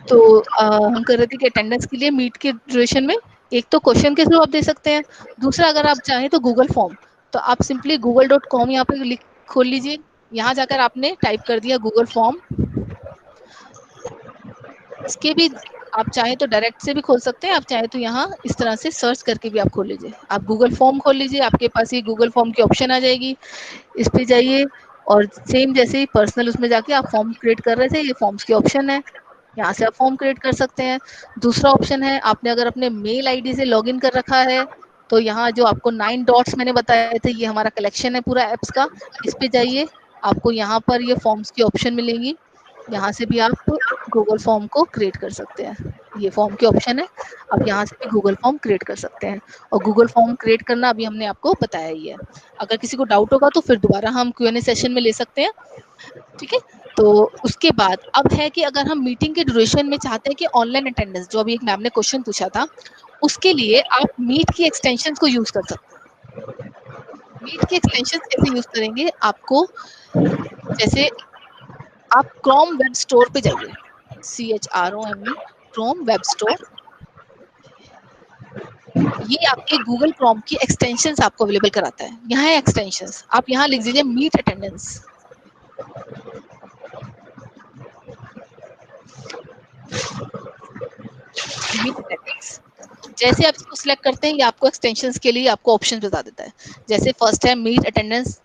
तो हम कर रहे थे कि अटेंडेंस के लिए मीट के ड्यूरेशन में एक तो क्वेश्चन के थ्रू आप दे सकते हैं, दूसरा अगर आप चाहें तो गूगल फॉर्म। तो आप सिंपली google.com यहाँ पे खोल लीजिए, यहाँ जाकर आपने टाइप कर दिया गूगल फॉर्म। इसके भी आप चाहें तो डायरेक्ट से भी खोल सकते हैं, आप चाहें तो यहाँ इस तरह से सर्च करके भी आप खोल लीजिए। आप गूगल फॉर्म खोल लीजिए, आपके पास ये गूगल फॉर्म की ऑप्शन आ जाएगी, इस पे जाइए और सेम जैसे ही पर्सनल उसमें जाके आप फॉर्म क्रिएट कर रहे थे, ये फॉर्म्स की ऑप्शन है, यहाँ से आप फॉर्म क्रिएट कर सकते हैं। दूसरा ऑप्शन है, आपने अगर अपने मेल आईडी से लॉगिन कर रखा है तो यहाँ जो आपको 9 डॉट्स मैंने बताए थे, ये हमारा कलेक्शन है पूरा एप्स का, इस पे जाइए, आपको यहाँ पर ये फॉर्म्स की ऑप्शन मिलेंगी, यहाँ से भी आप गूगल फॉर्म को क्रिएट कर सकते हैं। ये फॉर्म की ऑप्शन है, आप यहाँ से भी गूगल फॉर्म क्रिएट कर सकते हैं। और गूगल फॉर्म क्रिएट करना अभी हमने आपको बताया ही है। अगर किसी को डाउट होगा तो फिर दोबारा हम Q&A सेशन में ले सकते हैं, ठीक है। तो उसके बाद अब है कि अगर हम मीटिंग के ड्यूरेशन में चाहते हैं कि ऑनलाइन अटेंडेंस, जो अभी एक मैम ने क्वेश्चन पूछा था, उसके लिए आप मीट की एक्सटेंशन को यूज कर सकते हैं। मीट की एक्सटेंशन कैसे यूज करेंगे, आपको जैसे आप क्रोम वेब स्टोर पे जाइए, CHROME क्रोम वेब स्टोर, ये आपके गूगल क्रोम की एक्सटेंशंस आपको अवेलेबल कराता है। यहाँ है एक्सटेंशंस, आप यहाँ लिख दीजिए मीट अटेंडेंस। जैसे आप इसको सिलेक्ट करते हैं, ये आपको एक्सटेंशंस के लिए आपको ऑप्शन बता देता है। जैसे फर्स्ट है मीट अटेंडेंस,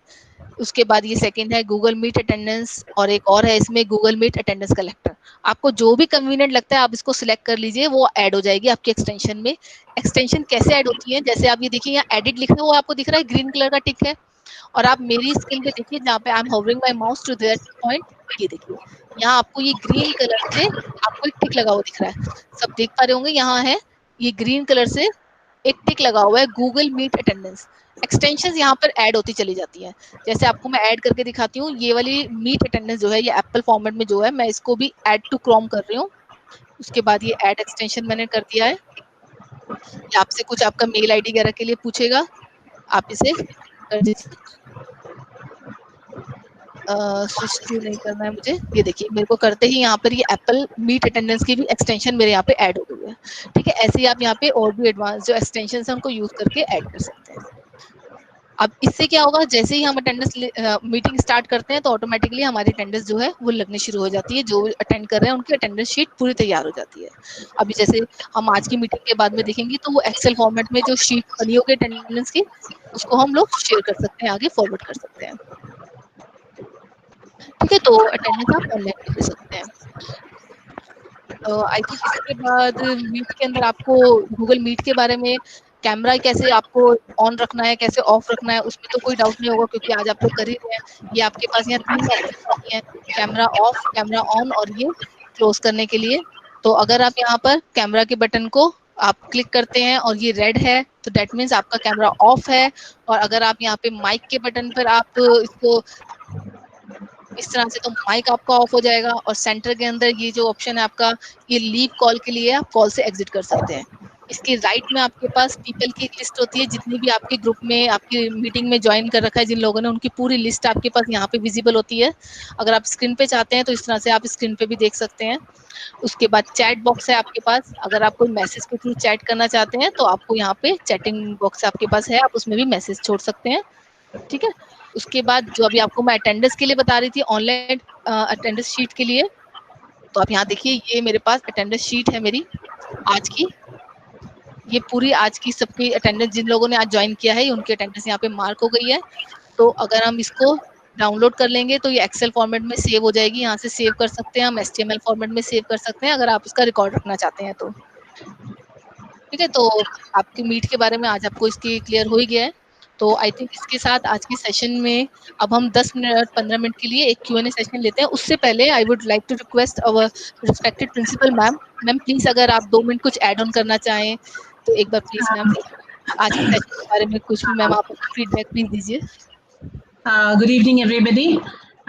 उसके बाद ये सेकंड है गूगल मीट अटेंडेंस, और एक और है इसमें गूगल मीट अटेंडेंस कलेक्टर। आपको जो भी कन्वीनियंट लगता है आप इसको सिलेक्ट कर लीजिए, वो ऐड हो जाएगी आपके एक्सटेंशन में। एक्सटेंशन कैसे ऐड होती है, जैसे आप ये देखिए यहाँ एडिट लिखा है, वो आपको दिख रहा है ग्रीन कलर का टिक है, और आप मेरी स्क्रीन पे देखिए जहाँ पे I am hovering my mouse to that point, ये देखिए यहाँ आपको ये ग्रीन कलर से आपको एक टिक लगा हुआ दिख रहा है, सब देख पा रहे होंगे, यहाँ है ये ग्रीन कलर से एक टिक लगा हुआ है गूगल मीट अटेंडेंस। एक्सटेंशंस यहाँ पर ऐड होती चली जाती हैं। जैसे आपको मैं ऐड करके दिखाती हूँ, ये वाली मीट अटेंडेंस जो है ये एप्पल फॉर्मेट में जो है, मैं इसको भी ऐड टू क्रोम कर रही हूँ। उसके बाद ये ऐड एक्सटेंशन मैंने कर दिया है। ये आपसे कुछ आपका मेल आईडी वगैरह के लिए पूछेगा, आप इसे कर दीजिए। स्विच टू नहीं करना है मुझे, ये देखिए मेरे को करते ही यहाँ पर ये एप्पल मीट अटेंडेंस की भी एक्सटेंशन मेरे यहाँ पे ऐड हो गई है, ठीक है। ऐसे ही आप यहाँ पे और भी एडवांस जो एक्सटेंशन है उनको यूज करके ऐड कर सकते हैं। अब इससे क्या होगा, जैसे ही हम अटेंडेंस मीटिंग स्टार्ट करते हैं तो ऑटोमेटिकली हमारी अटेंडेंस जो है वो लगनी शुरू हो जाती है। जो अटेंड कर रहे हैं उनकी अटेंडेंस शीट पूरी तैयार हो जाती है। अभी जैसे हम आज की मीटिंग के बाद में देखेंगे तो वो एक्सेल फॉर्मेट में जो शीट बनी होगी अटेंडेंस की, उसको हम लोग शेयर कर सकते हैं, आगे फॉरवर्ड कर सकते हैं, ठीक है। तो अटेंडेंस आप ऑनलाइन ले सकते हैं। आई थिंक इसके बाद मीट के अंदर आपको गूगल मीट के बारे में कैमरा कैसे आपको ऑन रखना है, कैसे ऑफ रखना है, उसमें तो कोई डाउट नहीं होगा, क्योंकि आज आप लोग कर ही रहे हैं। ये आपके पास यहाँ 3 ऑप्शन हैं, कैमरा ऑफ, कैमरा ऑन और ये क्लोज करने के लिए। तो अगर आप यहाँ पर कैमरा के बटन को आप क्लिक करते हैं और ये रेड है तो दैट मीन्स आपका कैमरा ऑफ है। और अगर आप यहाँ पे माइक के बटन पर आप इसको इस तरह से, तो माइक आपका ऑफ हो जाएगा। और सेंटर के अंदर ये जो ऑप्शन है आपका, ये लीव कॉल के लिए आप कॉल से एग्जिट कर सकते हैं। इसके राइट में आपके पास पीपल की लिस्ट होती है, जितनी भी आपके ग्रुप में आपकी मीटिंग में ज्वाइन कर रखा है जिन लोगों ने, उनकी पूरी लिस्ट आपके पास यहाँ पे विजिबल होती है। अगर आप स्क्रीन पे चाहते हैं तो इस तरह से आप स्क्रीन पे भी देख सकते हैं। उसके बाद चैट बॉक्स है आपके पास, अगर आप कोई मैसेज के थ्रू चैट करना चाहते हैं तो आपको यहाँ पे चैटिंग बॉक्स आपके पास है, आप उसमें भी मैसेज छोड़ सकते हैं। ठीक है, उसके बाद जो अभी आपको मैं अटेंडेंस के लिए बता रही थी, ऑनलाइन अटेंडेंस शीट के लिए, तो आप यहाँ देखिए, ये मेरे पास अटेंडेंस शीट है मेरी आज की। ये पूरी आज की सबकी अटेंडेंस, जिन लोगों ने आज ज्वाइन किया है उनकी अटेंडेंस यहाँ पे मार्क हो गई है। तो अगर हम इसको डाउनलोड कर लेंगे तो ये एक्सेल फॉर्मेट में सेव हो जाएगी, यहाँ से सेव कर सकते हैं हम, HTML फॉर्मेट में सेव कर सकते हैं अगर आप इसका रिकॉर्ड रखना चाहते हैं तो। ठीक है, तो आपकी मीट के बारे में आज आपको इसकी क्लियर हो ही गया है। तो आई थिंक इसके साथ आज के सेशन में अब हम 10 मिनट 15 मिनट के लिए एक Q&A सेशन लेते हैं। उससे पहले I would like to request our respected principal ma'am please अगर आप 2 मिनट कुछ ऐड ऑन करना चाहें तो एक बार प्लीज मैम आज के सेशन के बारे में कुछ भी मैम आप फीडबैक प्लीज दीजिए। Good evening, everybody.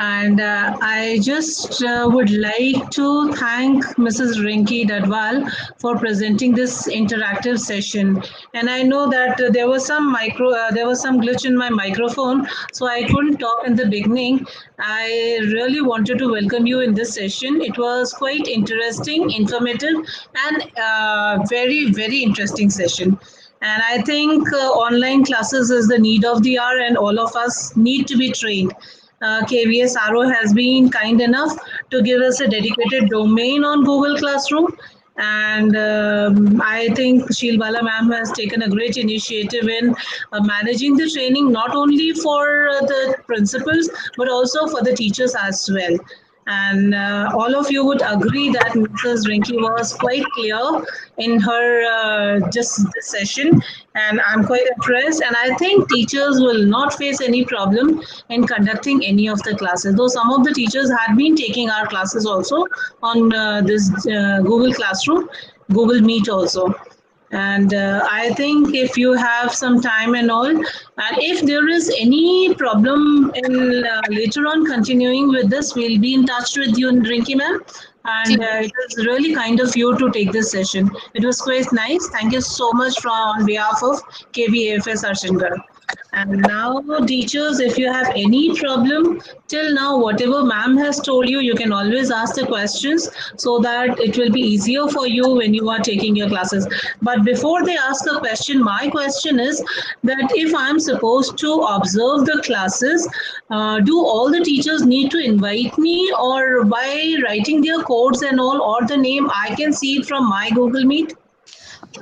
And I just would like to thank Mrs. Rinki Dadwal for presenting this interactive session. And I know that there was some glitch in my microphone, so I couldn't talk in the beginning. I really wanted to welcome you in this session. It was quite interesting, informative, and very, very interesting session. And I think online classes is the need of the hour, and all of us need to be trained. KVS RO has been kind enough to give us a dedicated domain on Google Classroom. And I think Sheelbala ma'am has taken a great initiative in managing the training, not only for the principals, but also for the teachers as well. And all of you would agree that Mrs. Rinki was quite clear in her just this session, and I'm quite impressed. And I think teachers will not face any problem in conducting any of the classes. Though some of the teachers had been taking our classes also on this Google Classroom, Google Meet also. And I think if you have some time and all, and if there is any problem in later on continuing with this, we'll be in touch with you, Rinki ma'am. And it was really kind of you to take this session. It was quite nice. Thank you so much on behalf of KVAFS Arshingar. And now, teachers, if you have any problem, till now, whatever ma'am has told you, you can always ask the questions so that it will be easier for you when you are taking your classes. But before they ask a question, my question is that if I'm supposed to observe the classes, do all the teachers need to invite me, or by writing their codes and all, or the name, I can see it from my Google Meet?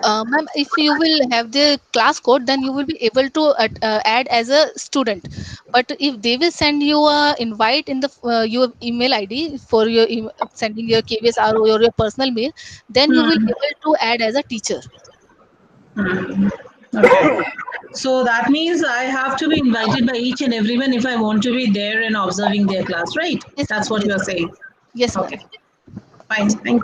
Ma'am, if you will have the class code, then you will be able to add as a student. But if they will send you a invite in the your email ID for your sending your KVS RO or your personal mail, then you will be able to add as a teacher. Okay. So that means I have to be invited by each and everyone if I want to be there and observing their class, right? Yes, That's what yes. you're saying. Yes, Okay. ma'am. Fine. Thank you.